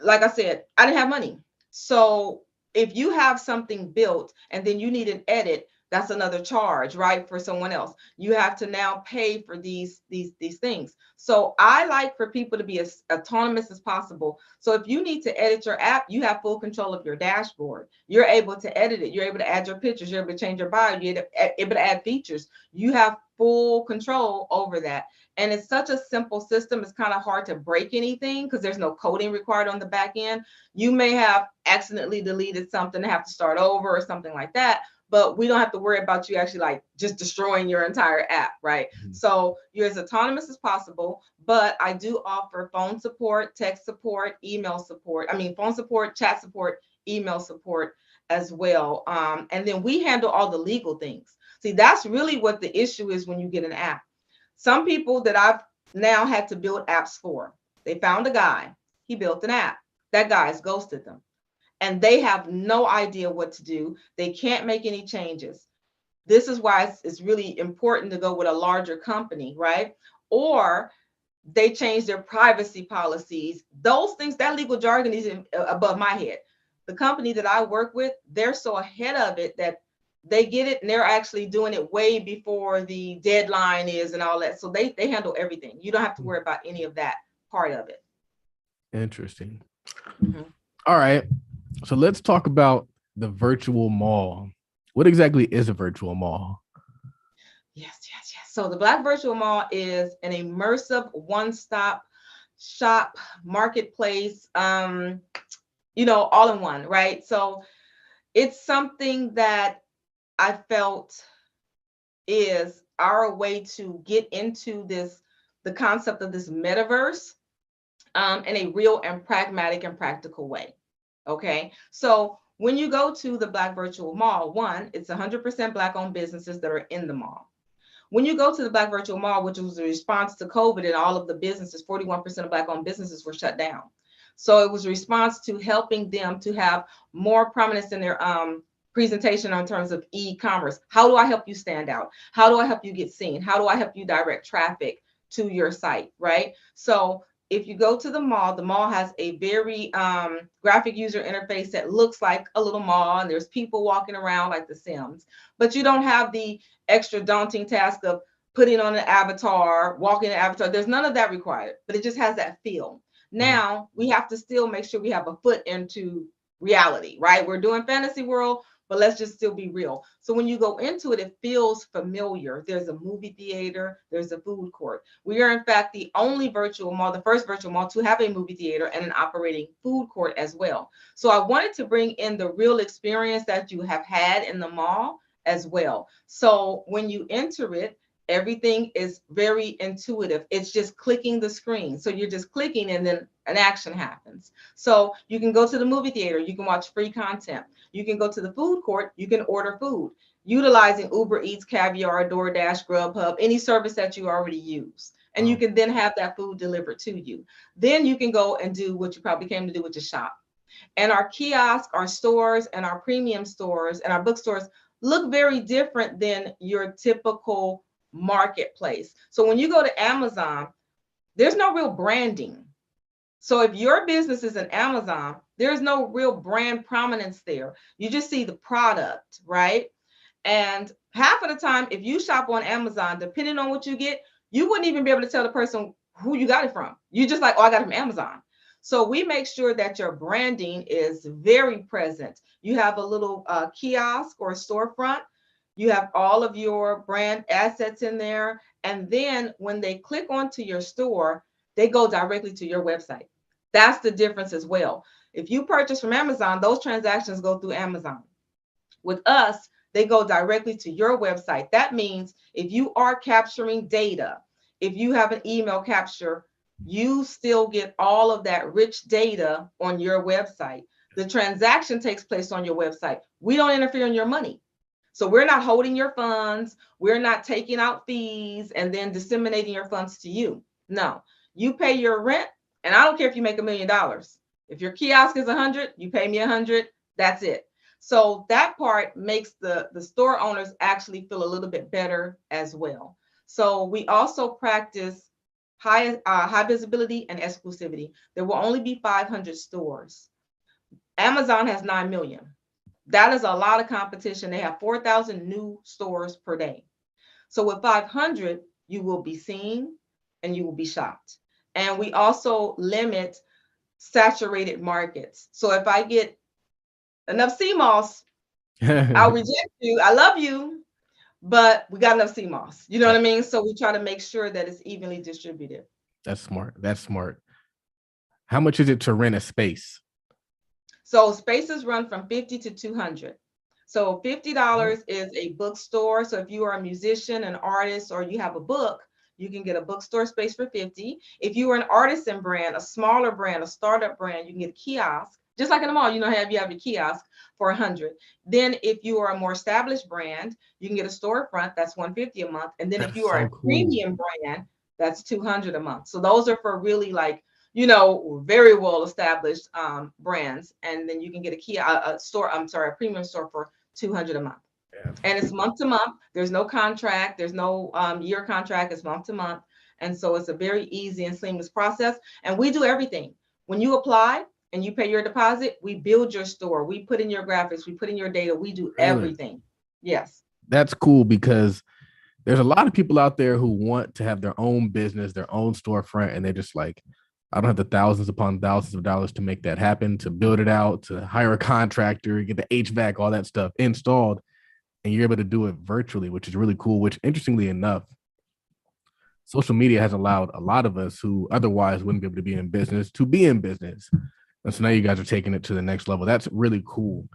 like I said, I didn't have money. So if you have something built and then you need an edit, that's another charge, right? For someone else, you have to now pay for these things. So I like for people to be as autonomous as possible. So if you need to edit your app, you have full control of your dashboard. You're able to edit it. You're able to add your pictures. You're able to change your bio. You're able to add features. You have full control over that. And it's such a simple system. It's kind of hard to break anything because there's no coding required on the back end. You may have accidentally deleted something and have to start over or something like that. But we don't have to worry about you actually like just destroying your entire app, right? Mm-hmm. So you're as autonomous as possible, but I do offer phone support, text support, email support. Phone support, chat support, email support as well. And then we handle all the legal things. See, that's really what the issue is when you get an app. Some people that I've now had to build apps for, they found a guy, he built an app. That guy's ghosted them. And they have no idea what to do. They can't make any changes. This is why it's really important to go with a larger company, right? Or they change their privacy policies. Those things, that legal jargon is above my head. The company that I work with, they're so ahead of it that they get it and they're actually doing it way before the deadline is and all that. So they handle everything. You don't have to worry about any of that part of it. Interesting. Mm-hmm. All right. So let's talk about the virtual mall. What exactly is a virtual mall? Yes. So the Black Virtual Mall is an immersive one-stop shop, marketplace, all in one, right? So it's something that I felt is our way to get into the concept of this metaverse in a real and pragmatic and practical way. Okay. So when you go to the Black Virtual Mall, one, it's 100% Black owned businesses that are in the mall. When you go to the Black Virtual Mall, which was a response to COVID, and all of the businesses, 41% of Black owned businesses were shut down. So it was a response to helping them to have more prominence in their presentation in terms of e-commerce. How do I help you stand out? How do I help you get seen? How do I help you direct traffic to your site, right? So if you go to the mall has a very graphic user interface that looks like a little mall, and there's people walking around like The Sims, but you don't have the extra daunting task of putting on an avatar, walking an avatar. There's none of that required, but it just has that feel. Now we have to still make sure we have a foot into reality, right? We're doing fantasy world, but let's just still be real. So when you go into it, it feels familiar. There's a movie theater, there's a food court. We are in fact the only virtual mall, the first virtual mall to have a movie theater and an operating food court as well. So I wanted to bring in the real experience that you have had in the mall as well. So when you enter it, everything is very intuitive. It's just clicking the screen. So you're just clicking and then an action happens. So you can go to the movie theater, you can watch free content. You can go to the food court, you can order food utilizing Uber Eats, Caviar, DoorDash, Grubhub, any service that you already use. And you can then have that food delivered to you. Then you can go and do what you probably came to do, which is shop. And our kiosks, our stores, and our premium stores and our bookstores look very different than your typical marketplace. So when you go to Amazon, there's no real branding. So if your business is in Amazon, there's no real brand prominence there. You just see the product, right? And half of the time, if you shop on Amazon, depending on what you get, you wouldn't even be able to tell the person who you got it from. You just like, oh, I got it from Amazon. So we make sure that your branding is very present. You have a little kiosk or storefront. You have all of your brand assets in there. And then when they click onto your store, they go directly to your website. That's the difference as well. If you purchase from Amazon, those transactions go through Amazon. With us, they go directly to your website. That means if you are capturing data, if you have an email capture, you still get all of that rich data on your website. The transaction takes place on your website. We don't interfere in your money. So we're not holding your funds. We're not taking out fees and then disseminating your funds to you. No, you pay your rent. And I don't care if you make $1 million. If your kiosk is 100, you pay me 100. That's it. So that part makes the store owners actually feel a little bit better as well. So we also practice high visibility and exclusivity. There will only be 500 stores. Amazon has 9 million. That is a lot of competition. They have 4,000 new stores per day. So with 500, you will be seen and you will be shopped. And we also limit saturated markets. So if I get enough CMOS, I'll reject you. I love you, but we got enough CMOS. You know what I mean? So we try to make sure that it's evenly distributed. That's smart. That's smart. How much is it to rent a space? So spaces run from 50 to 200. So $50 is a bookstore. So if you are a musician, an artist, or you have a book, you can get a bookstore space for 50. If you are an artisan brand, a smaller brand, a startup brand, you can get a kiosk. Just like in the mall, you have your kiosk for 100. Then if you are a more established brand, you can get a storefront, that's 150 a month. And then if you are a premium brand, that's 200 a month. So those are for really very well established brands. And then you can get a premium store for 200 a month. Yeah. And it's month to month. There's no contract. There's no year contract. It's month to month. And so it's a very easy and seamless process. And we do everything. When you apply and you pay your deposit, we build your store. We put in your graphics. We put in your data. We do everything. Yes. That's cool because there's a lot of people out there who want to have their own business, their own storefront, and they're just like, I don't have the thousands upon thousands of dollars to make that happen, to build it out, to hire a contractor, get the HVAC, all that stuff installed. And you're able to do it virtually, which is really cool, which interestingly enough, social media has allowed a lot of us who otherwise wouldn't be able to be in business to be in business. And so now you guys are taking it to the next level. That's really cool.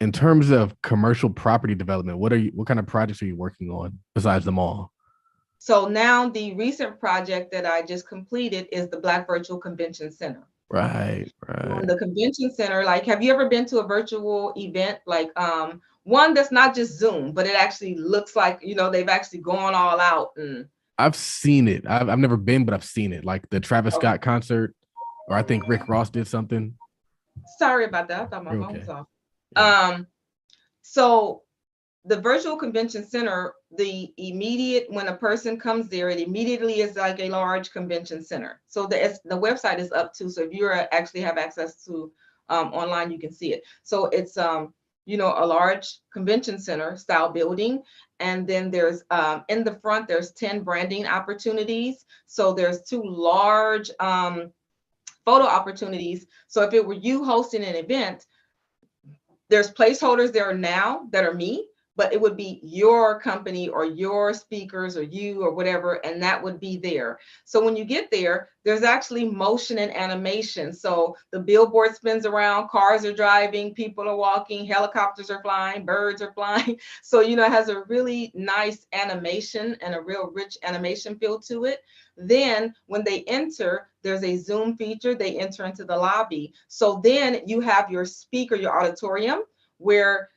In terms of commercial property development, what kind of projects are you working on besides the mall? So now the recent project that I just completed is the Black Virtual Convention Center. Right. The convention center, like, have you ever been to a virtual event, like one that's not just Zoom, but it actually looks like, they've actually gone all out? And I've seen it. I've never been, but I've seen it, like the Travis Scott concert, or I think Rick Ross did something. Sorry about that. I thought my phone Okay. was off. Yeah. So the virtual convention center, when a person comes there, it immediately is like a large convention center. So the website is up too. So if you actually have access to online, you can see it. So it's a large convention center style building. And then there's in the front, there's 10 branding opportunities. So there's 2 large photo opportunities. So if it were you hosting an event, there's placeholders there now that are me, but it would be your company or your speakers or you or whatever, and that would be there. So when you get there, there's actually motion and animation. So the billboard spins around, cars are driving, people are walking, helicopters are flying, birds are flying. So, it has a really nice animation and a real rich animation feel to it. Then when they enter, there's a Zoom feature, they enter into the lobby. So then you have your speaker, your auditorium, where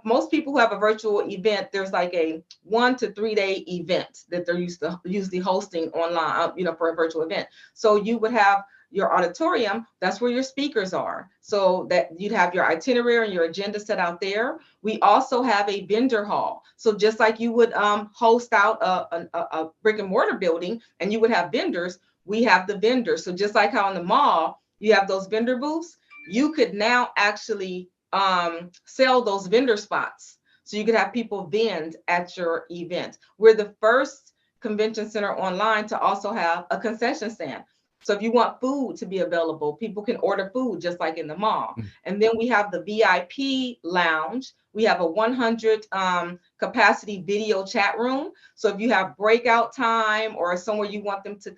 most people who have a virtual event, there's like a 1 to 3 day event that they're usually hosting online, for a virtual event. So you would have your auditorium, that's where your speakers are. So that you'd have your itinerary and your agenda set out there. We also have a vendor hall. So just like you would host out a brick and mortar building and you would have vendors, we have the vendors. So just like how in the mall, you have those vendor booths, you could now actually sell those vendor spots. So you could have people vend at your event. We're the first convention center online to also have a concession stand. So if you want food to be available, people can order food just like in the mall. And then we have the VIP lounge. We have a 100 capacity video chat room. So if you have breakout time or somewhere you want them to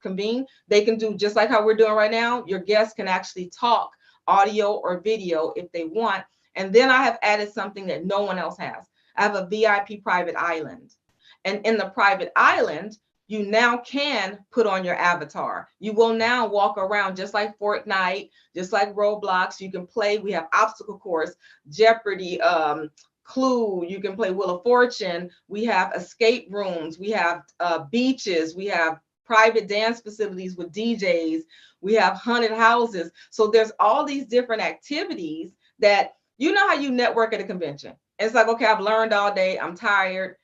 convene, they can do just like how we're doing right now. Your guests can actually talk audio or video if they want. And then I have added something that no one else has. I have a VIP private island. And in the private island, you now can put on your avatar. You will now walk around just like Fortnite, just like Roblox. You can play. We have obstacle course, Jeopardy, Clue. You can play Wheel of Fortune. We have escape rooms. We have beaches. We have private dance facilities with DJs. We have haunted houses. So there's all these different activities that, how you network at a convention. It's like, okay, I've learned all day. I'm tired.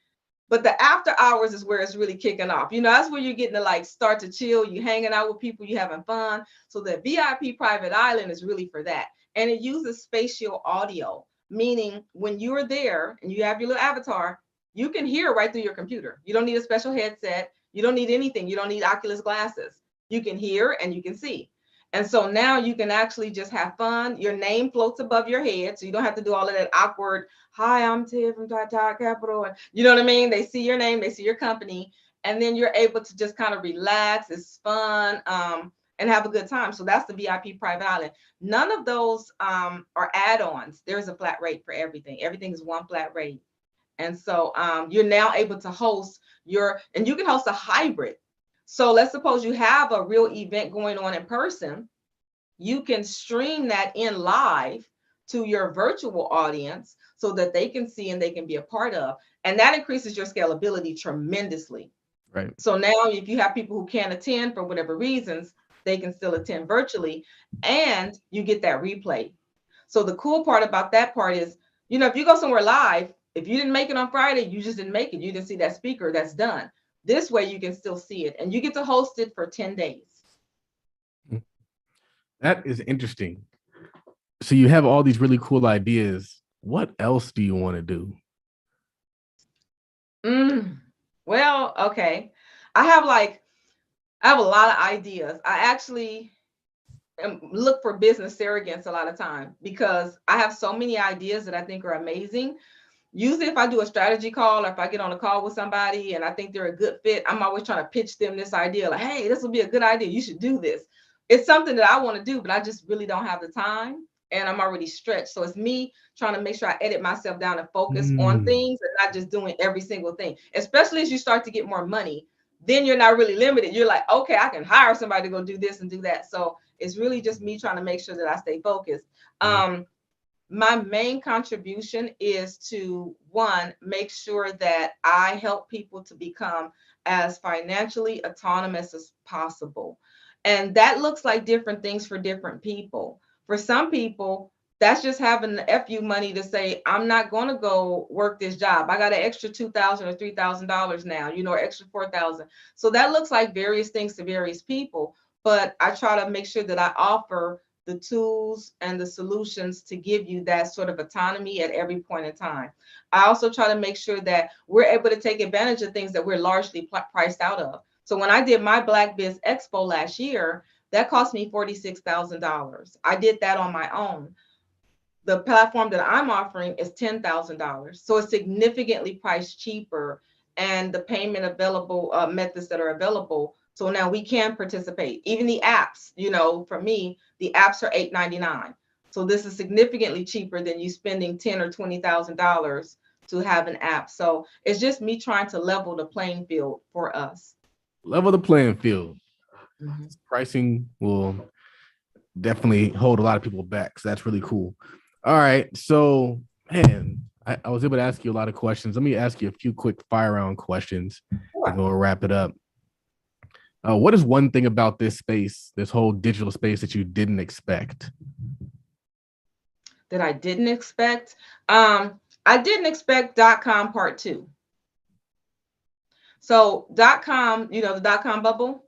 But the after hours is where it's really kicking off. That's where you're getting to like start to chill. You hanging out with people, you having fun. So the VIP private island is really for that. And it uses spatial audio, meaning when you're there and you have your little avatar, you can hear right through your computer. You don't need a special headset. You don't need anything. You don't need Oculus glasses. You can hear and you can see. And so now you can actually just have fun. Your name floats above your head. So you don't have to do all of that awkward, hi, I'm Ted from Tata Capital. And you know what I mean? They see your name, they see your company, and then you're able to just kind of relax. It's fun and have a good time. So that's the VIP private island. None of those are add-ons. There's a flat rate for everything. Everything is one flat rate. And so you're now able to host and you can host a hybrid. So let's suppose you have a real event going on in person. You can stream that in live to your virtual audience so that they can see and they can be a part of. And that increases your scalability tremendously. Right. So now if you have people who can't attend for whatever reasons, they can still attend virtually and you get that replay. So the cool part about that part is, if you go somewhere live, if you didn't make it on Friday, you just didn't make it. You didn't see that speaker, that's done. This way you can still see it and you get to host it for 10 days. That is interesting. So you have all these really cool ideas. What else do you want to do? Well, okay. I have a lot of ideas. I actually look for business surrogates a lot of time because I have so many ideas that I think are amazing. Usually if I do a strategy call or if I get on a call with somebody and I think they're a good fit, I'm always trying to pitch them this idea like, hey, this will be a good idea. You should do this. It's something that I want to do, but I just really don't have the time and I'm already stretched. So it's me trying to make sure I edit myself down and focus on things and not just doing every single thing, especially as you start to get more money. Then you're not really limited. You're like, okay, I can hire somebody to go do this and do that. So it's really just me trying to make sure that I stay focused. My main contribution is to, one, make sure that I help people to become as financially autonomous as possible. And that looks like different things for different people. For some people, that's just having the FU money to say, I'm not going to go work this job. I got an extra $2,000 or $3,000 now, or extra 4,000. So that looks like various things to various people. But I try to make sure that I offer the tools and the solutions to give you that sort of autonomy at every point in time. I also try to make sure that we're able to take advantage of things that we're largely priced out of. So when I did my Black Biz Expo last year, that cost me $46,000. I did that on my own. The platform that I'm offering is $10,000. So it's significantly priced cheaper, and the payment available methods that are available. So now we can participate. Even the apps, for me, the apps are $8.99. So this is significantly cheaper than you spending $10,000 or $20,000 to have an app. So it's just me trying to level the playing field for us. Level the playing field. Pricing will definitely hold a lot of people back. So that's really cool. All right. So, man, I was able to ask you a lot of questions. Let me ask you a few quick fire round questions and we'll wrap it up. What is one thing about this space, this whole digital space, that you didn't expect? That I didn't expect? I didn't expect .com part 2. So .com, the .com bubble,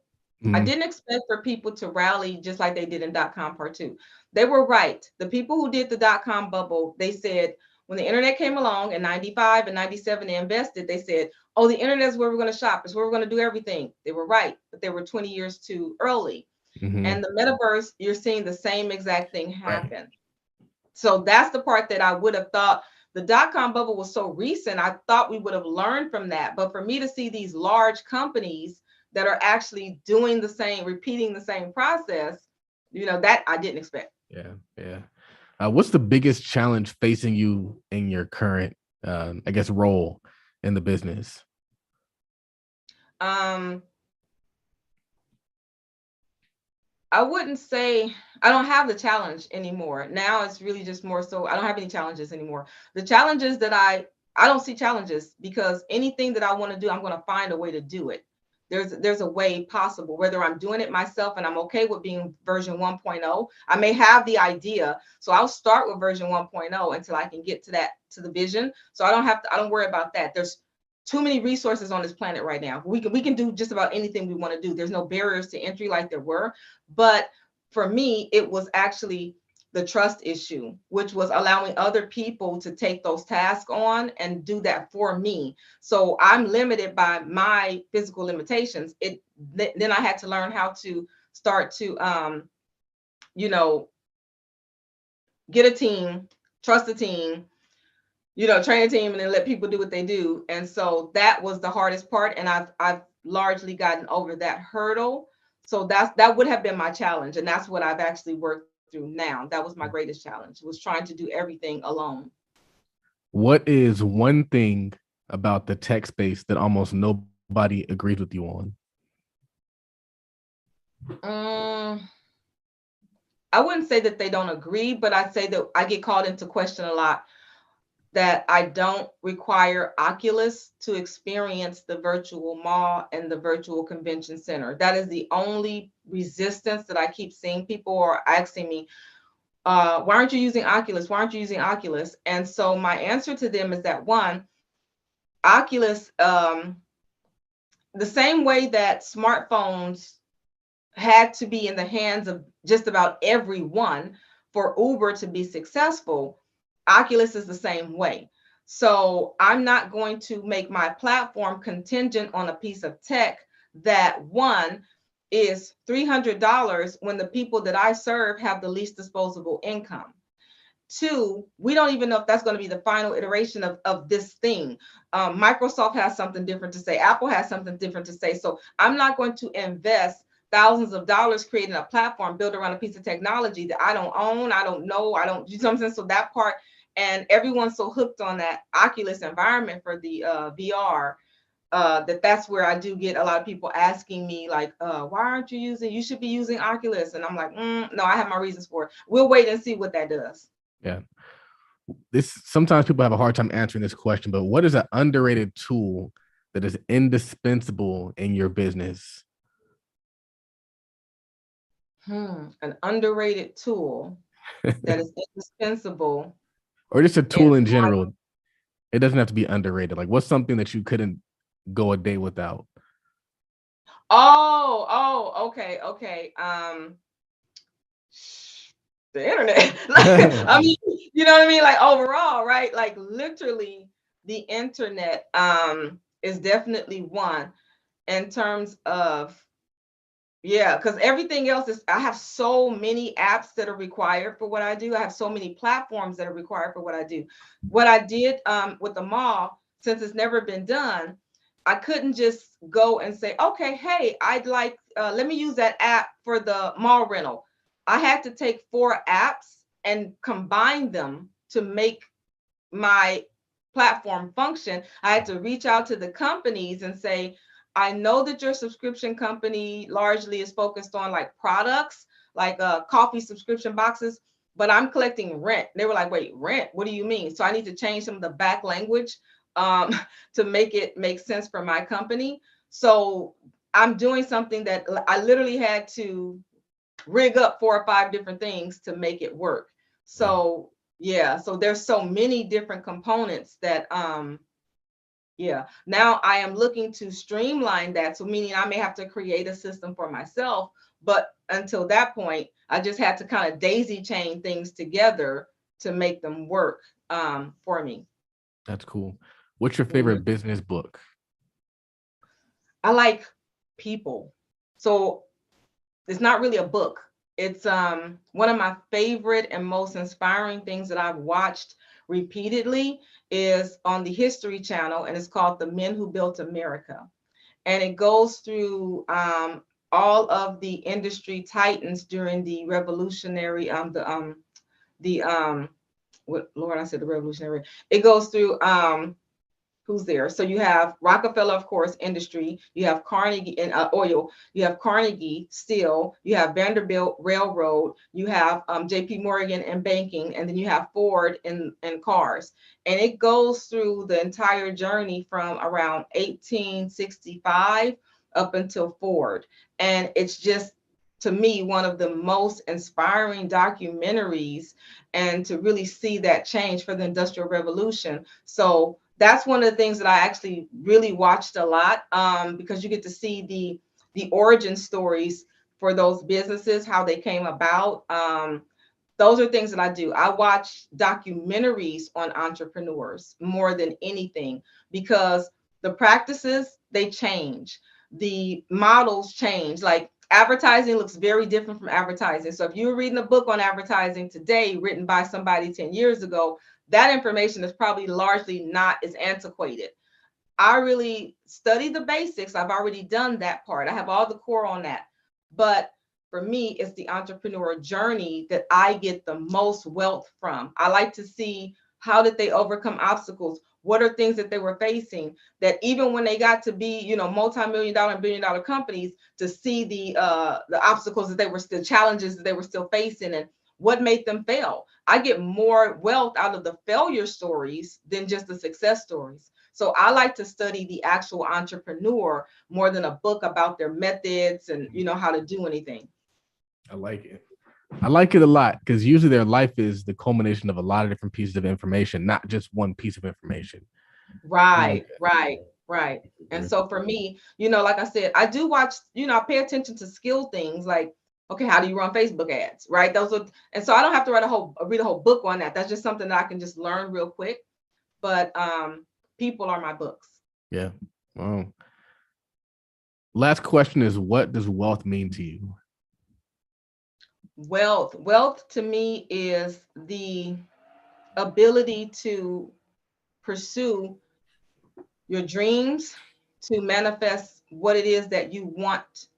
I didn't expect for people to rally just like they did in .com part 2. They were right. The people who did the .com bubble, they said when the internet came along in 95 and 97, they invested, they said, oh, the internet is where we're going to shop. It's where we're going to do everything. They were right, but they were 20 years too early. And the metaverse, you're seeing the same exact thing happen. Right. So that's the part that I would have thought. The .com bubble was so recent, I thought we would have learned from that. But for me to see these large companies that are actually doing the same, repeating the same process, that I didn't expect. Yeah. What's the biggest challenge facing you in your current, role in the business? I wouldn't say I don't have the challenge anymore. Now it's really just more so I don't have any challenges anymore. The challenges that I don't see challenges, because anything that I want to do, I'm going to find a way to do it. There's a way possible, whether I'm doing it myself and I'm okay with being version 1.0. I may have the idea, so I'll start with version 1.0 until I can get to the vision. So I don't worry about that. There's too many resources on this planet right now. We can do just about anything we want to do. There's no barriers to entry like there were. But for me, it was actually the trust issue, which was allowing other people to take those tasks on and do that for me. So I'm limited by my physical limitations. Then I had to learn how to start to, get a team, trust a team, train a team, and then let people do what they do. And so that was the hardest part. And I've largely gotten over that hurdle. So that would have been my challenge. And that's what I've actually worked through now. That was my greatest challenge, was trying to do everything alone. What is one thing about the tech space that almost nobody agrees with you on? I wouldn't say that they don't agree, but I'd say that I get called into question a lot that I don't require Oculus to experience the virtual mall and the virtual convention center. That is the only resistance that I keep seeing. People are asking me, why aren't you using Oculus? Why aren't you using Oculus? And so my answer to them is that, one, Oculus, the same way that smartphones had to be in the hands of just about everyone for Uber to be successful, Oculus is the same way. So I'm not going to make my platform contingent on a piece of tech that, one, is $300 when the people that I serve have the least disposable income. Two, we don't even know if that's going to be the final iteration of this thing. Microsoft has something different to say. Apple has something different to say. So I'm not going to invest thousands of dollars creating a platform built around a piece of technology that I don't own, I don't know, you know what I'm saying? So that part, and everyone's so hooked on that Oculus environment for the VR, that's where I do get a lot of people asking me like, why aren't you should be using Oculus. And I'm like, no, I have my reasons for it. We'll wait and see what that does. Yeah. Sometimes people have a hard time answering this question, but what is an underrated tool that is indispensable in your business? An underrated tool that is indispensable. Or just a tool in general. It doesn't have to be underrated. Like, what's something that you couldn't go a day without? Okay. The internet. Like, I mean, you know what I mean? Like overall, right? Like literally the internet is definitely one in terms of, yeah, because everything else is, I have so many apps that are required for what I do. I have so many platforms that are required for what I do. What I did with the mall, since it's never been done, I couldn't just go and say, okay, hey, I'd like, let me use that app for the mall rental. I had to take 4 apps and combine them to make my platform function. I had to reach out to the companies and say, I know that your subscription company largely is focused on like products, like coffee subscription boxes, but I'm collecting rent. They were like, wait, rent? What do you mean? So I need to change some of the back language to make it make sense for my company. So I'm doing something that I literally had to rig up 4 or 5 different things to make it work. So yeah, so there's so many different components that yeah, now I am looking to streamline that. So meaning I may have to create a system for myself, but until that point, I just had to kind of daisy chain things together to make them work for me. That's cool. What's your favorite business book? I like people. So it's not really a book. It's one of my favorite and most inspiring things that I've watched repeatedly is on the History Channel, and it's called The Men Who Built America. And it goes through all of the industry titans during the revolutionary, what Lord, I said the revolutionary. It goes through who's there. So you have Rockefeller, of course, industry. You have Carnegie in oil. You have Carnegie steel. You have Vanderbilt Railroad. You have J.P. Morgan in banking, and then you have Ford in cars. And it goes through the entire journey from around 1865 up until Ford. And it's just, to me, one of the most inspiring documentaries, and to really see that change for the Industrial Revolution. So that's one of the things that I actually really watched a lot, because you get to see the origin stories for those businesses, how they came about. Those are things that I do. I watch documentaries on entrepreneurs more than anything, because the practices, they change. The models change. Like advertising looks very different from advertising. So if you're reading a book on advertising today written by somebody 10 years ago, that information is probably largely not as antiquated. I really study the basics. I've already done that part. I have all the core on that. But for me, it's the entrepreneur journey that I get the most wealth from. I like to see, how did they overcome obstacles? What are things that they were facing that even when they got to be, multi-million-dollar and billion-dollar companies, to see the obstacles that they were still, challenges that they were still facing, and what made them fail. I get more wealth out of the failure stories than just the success stories. So I like to study the actual entrepreneur more than a book about their methods and how to do anything. I like it. I like it a lot, because usually their life is the culmination of a lot of different pieces of information, not just one piece of information. Right. And so for me, like I said, I do watch, I pay attention to skill things like, okay, how do you run Facebook ads, right? And so I don't have to read a whole book on that. That's just something that I can just learn real quick. But people are my books. Yeah. Wow. Last question is, what does wealth mean to you? Wealth to me is the ability to pursue your dreams, to manifest what it is that you want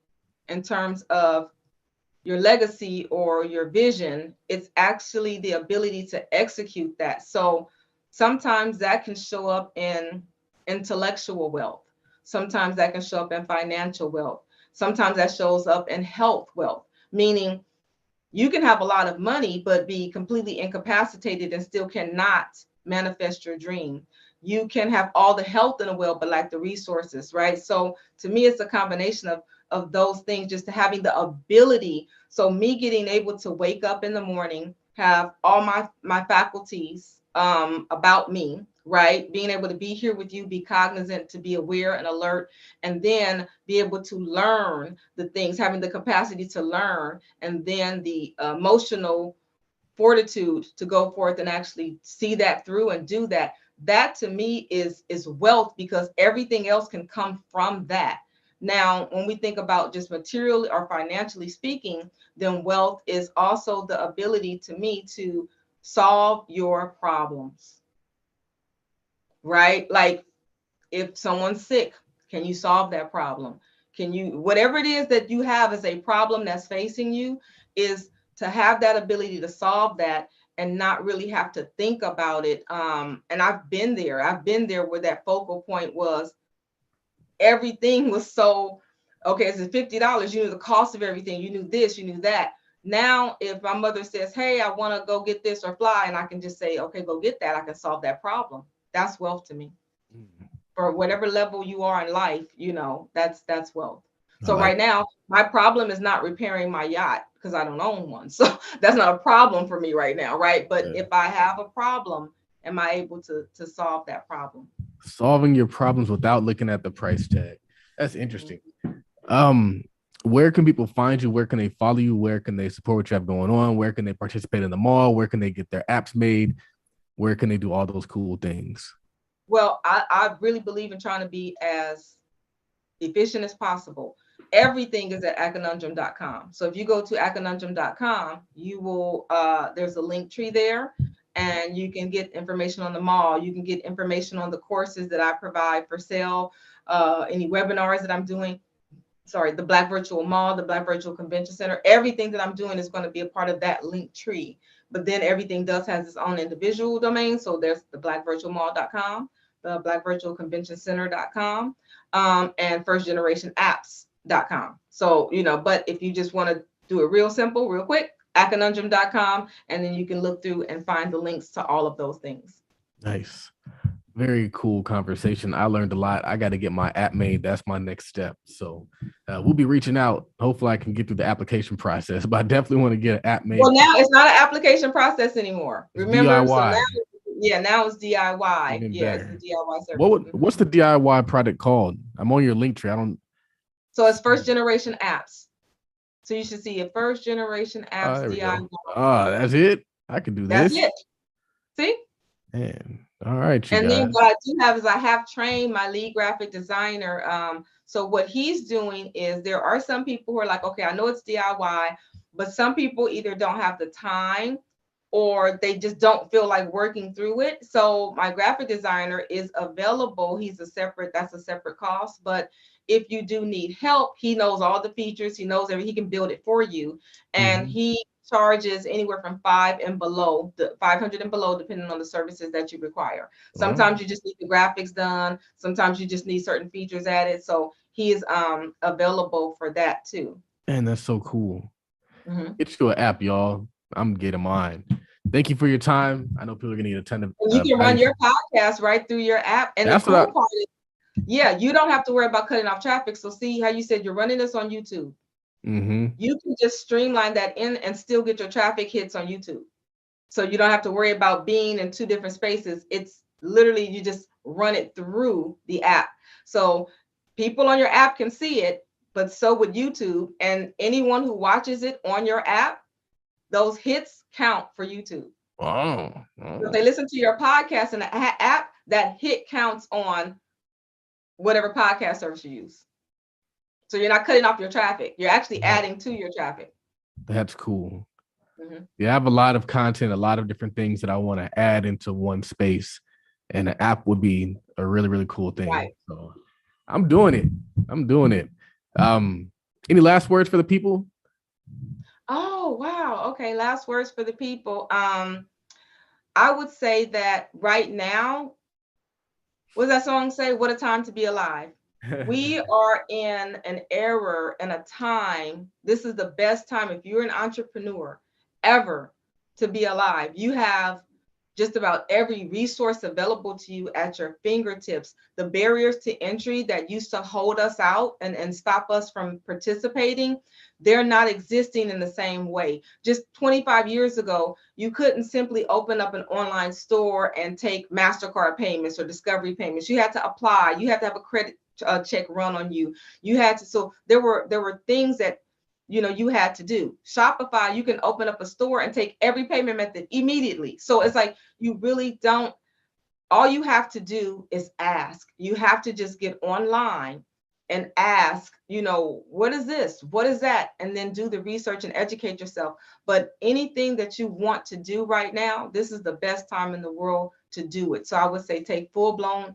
in terms of your legacy or your vision. It's actually the ability to execute that. So sometimes that can show up in intellectual wealth. Sometimes that can show up in financial wealth. Sometimes that shows up in health wealth, meaning you can have a lot of money, but be completely incapacitated and still cannot manifest your dream. You can have all the health in the world, but lack the resources, right? So to me, it's a combination of those things, just having the ability. So me getting able to wake up in the morning, have all my faculties about me, right? Being able to be here with you, be cognizant, to be aware and alert, and then be able to learn the things, having the capacity to learn, and then the emotional fortitude to go forth and actually see that through and do that. That to me is wealth, because everything else can come from that. Now, when we think about just materially or financially speaking, then wealth is also the ability to me to solve your problems, right? Like if someone's sick, can you solve that problem? Can you, whatever it is that you have as a problem that's facing you, is to have that ability to solve that and not really have to think about it. And I've been there. I've been there where that focal point was everything was so, okay, it's $50. You knew the cost of everything. You knew this, you knew that. Now, if my mother says, hey, I want to go get this or fly, and I can just say, okay, go get that, I can solve that problem. That's wealth to me. For whatever level you are in life, that's wealth. So right now, my problem is not repairing my yacht because I don't own one. So that's not a problem for me right now, right? But if I have a problem, am I able to solve that problem? Solving your problems without looking at the price tag. That's interesting. Where can people find you? Where can they follow you? Where can they support what you have going on? Where can they participate in the mall? Where can they get their apps made? Where can they do all those cool things? Well, I really believe in trying to be as efficient as possible. Everything is at aconundrum.com. So if you go to aconundrum.com, you will, there's a link tree there, and you can get information on the mall. You can get information on the courses that I provide for sale, any webinars that I'm doing. Sorry, the Black Virtual Mall, the Black Virtual Convention Center, everything that I'm doing is going to be a part of that link tree. But then everything does has its own individual domain. So there's the blackvirtualmall.com, the blackvirtualconventioncenter.com, and firstgenerationapps.com. So, but if you just want to do it real simple, real quick, aconundrum.com, and then you can look through and find the links to all of those things. Nice. Very cool conversation. I learned a lot. I got to get my app made. That's my next step. So we'll be reaching out. Hopefully I can get through the application process, but I definitely want to get an app made. Well, now it's not an application process anymore. It's Remember? DIY. So now it's DIY. Even Yeah, better. it's the DIY service. What's the DIY product called? I'm on your link tree. So it's first generation apps. So you should see a first generation apps DIY. That's it. I can do this. That's it. See? Man. All right, and guys. Then what I do have is I have trained my lead graphic designer. So what he's doing is there are some people who are like, okay, I know it's DIY, but some people either don't have the time or they just don't feel like working through it. So my graphic designer is available. That's a separate cost. But if you do need help, he knows all the features. He knows he can build it for you. And he charges anywhere from $500 and below, depending on the services that you require. Sometimes you just need the graphics done. Sometimes you just need certain features added. So he is available for that too. And that's so cool. Get you an app, y'all. I'm getting mine. Thank you for your time. I know people are gonna need a ton of. You can run your podcast right through your app, and the cool part is, you don't have to worry about cutting off traffic. So see how you said you're running this on YouTube. You can just streamline that in and still get your traffic hits on YouTube. So you don't have to worry about being in two different spaces. It's literally you just run it through the app. So people on your app can see it, but so would YouTube, and anyone who watches it on your app, those hits count for YouTube. Wow. If they listen to your podcast in the app, that hit counts on whatever podcast service you use. So you're not cutting off your traffic. You're actually adding to your traffic. That's cool. Yeah, I have a lot of content, a lot of different things that I want to add into one space, and an app would be a really, really cool thing. Right. So I'm doing it. I'm doing it. Any last words for the people? Oh, wow. Okay, last words for the people. I would say that right now, what does that song say? What a time to be alive. We are in an era and a time. This is the best time if you're an entrepreneur ever to be alive. You have just about every resource available to you at your fingertips. The barriers to entry that used to hold us out and stop us from participating, they're not existing in the same way. Just 25 years ago, you couldn't simply open up an online store and take MasterCard payments or Discovery payments. You had to apply, you had to have a credit check run on you. You had to, so there were things that you had to do. Shopify, you can open up a store and take every payment method immediately. So it's like you really don't, all you have to do is ask. You have to just get online and ask, what is this? What is that? And then do the research and educate yourself. But anything that you want to do right now, this is the best time in the world to do it. So I would say take full-blown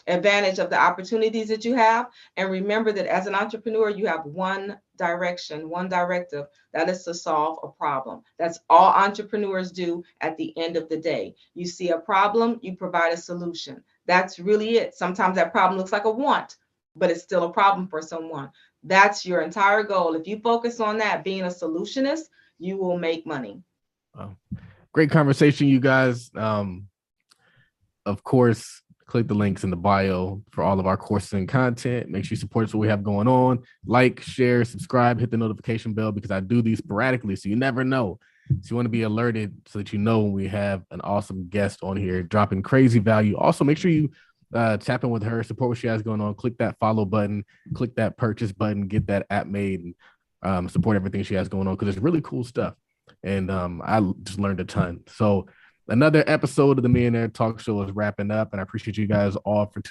advantage of the opportunities that you have. And remember that as an entrepreneur, you have one direction, one directive, that is to solve a problem. That's all entrepreneurs do at the end of the day. You see a problem, you provide a solution. That's really it. Sometimes that problem looks like a want, but it's still a problem for someone. That's your entire goal. If you focus on that, being a solutionist, you will make money. Wow. Great conversation, you guys. Of course, click the links in the bio for all of our courses and content. Make sure you support us what we have going on. Like, share, subscribe, hit the notification bell because I do these sporadically, so you never know. So you want to be alerted so that you know when we have an awesome guest on here dropping crazy value. Also, make sure you tap in with her, support what she has going on. Click that follow button, click that purchase button, get that app made, and support everything she has going on because it's really cool stuff. And I just learned a ton. So another episode of the Millionaire Talk Show is wrapping up, and I appreciate you guys all for tuning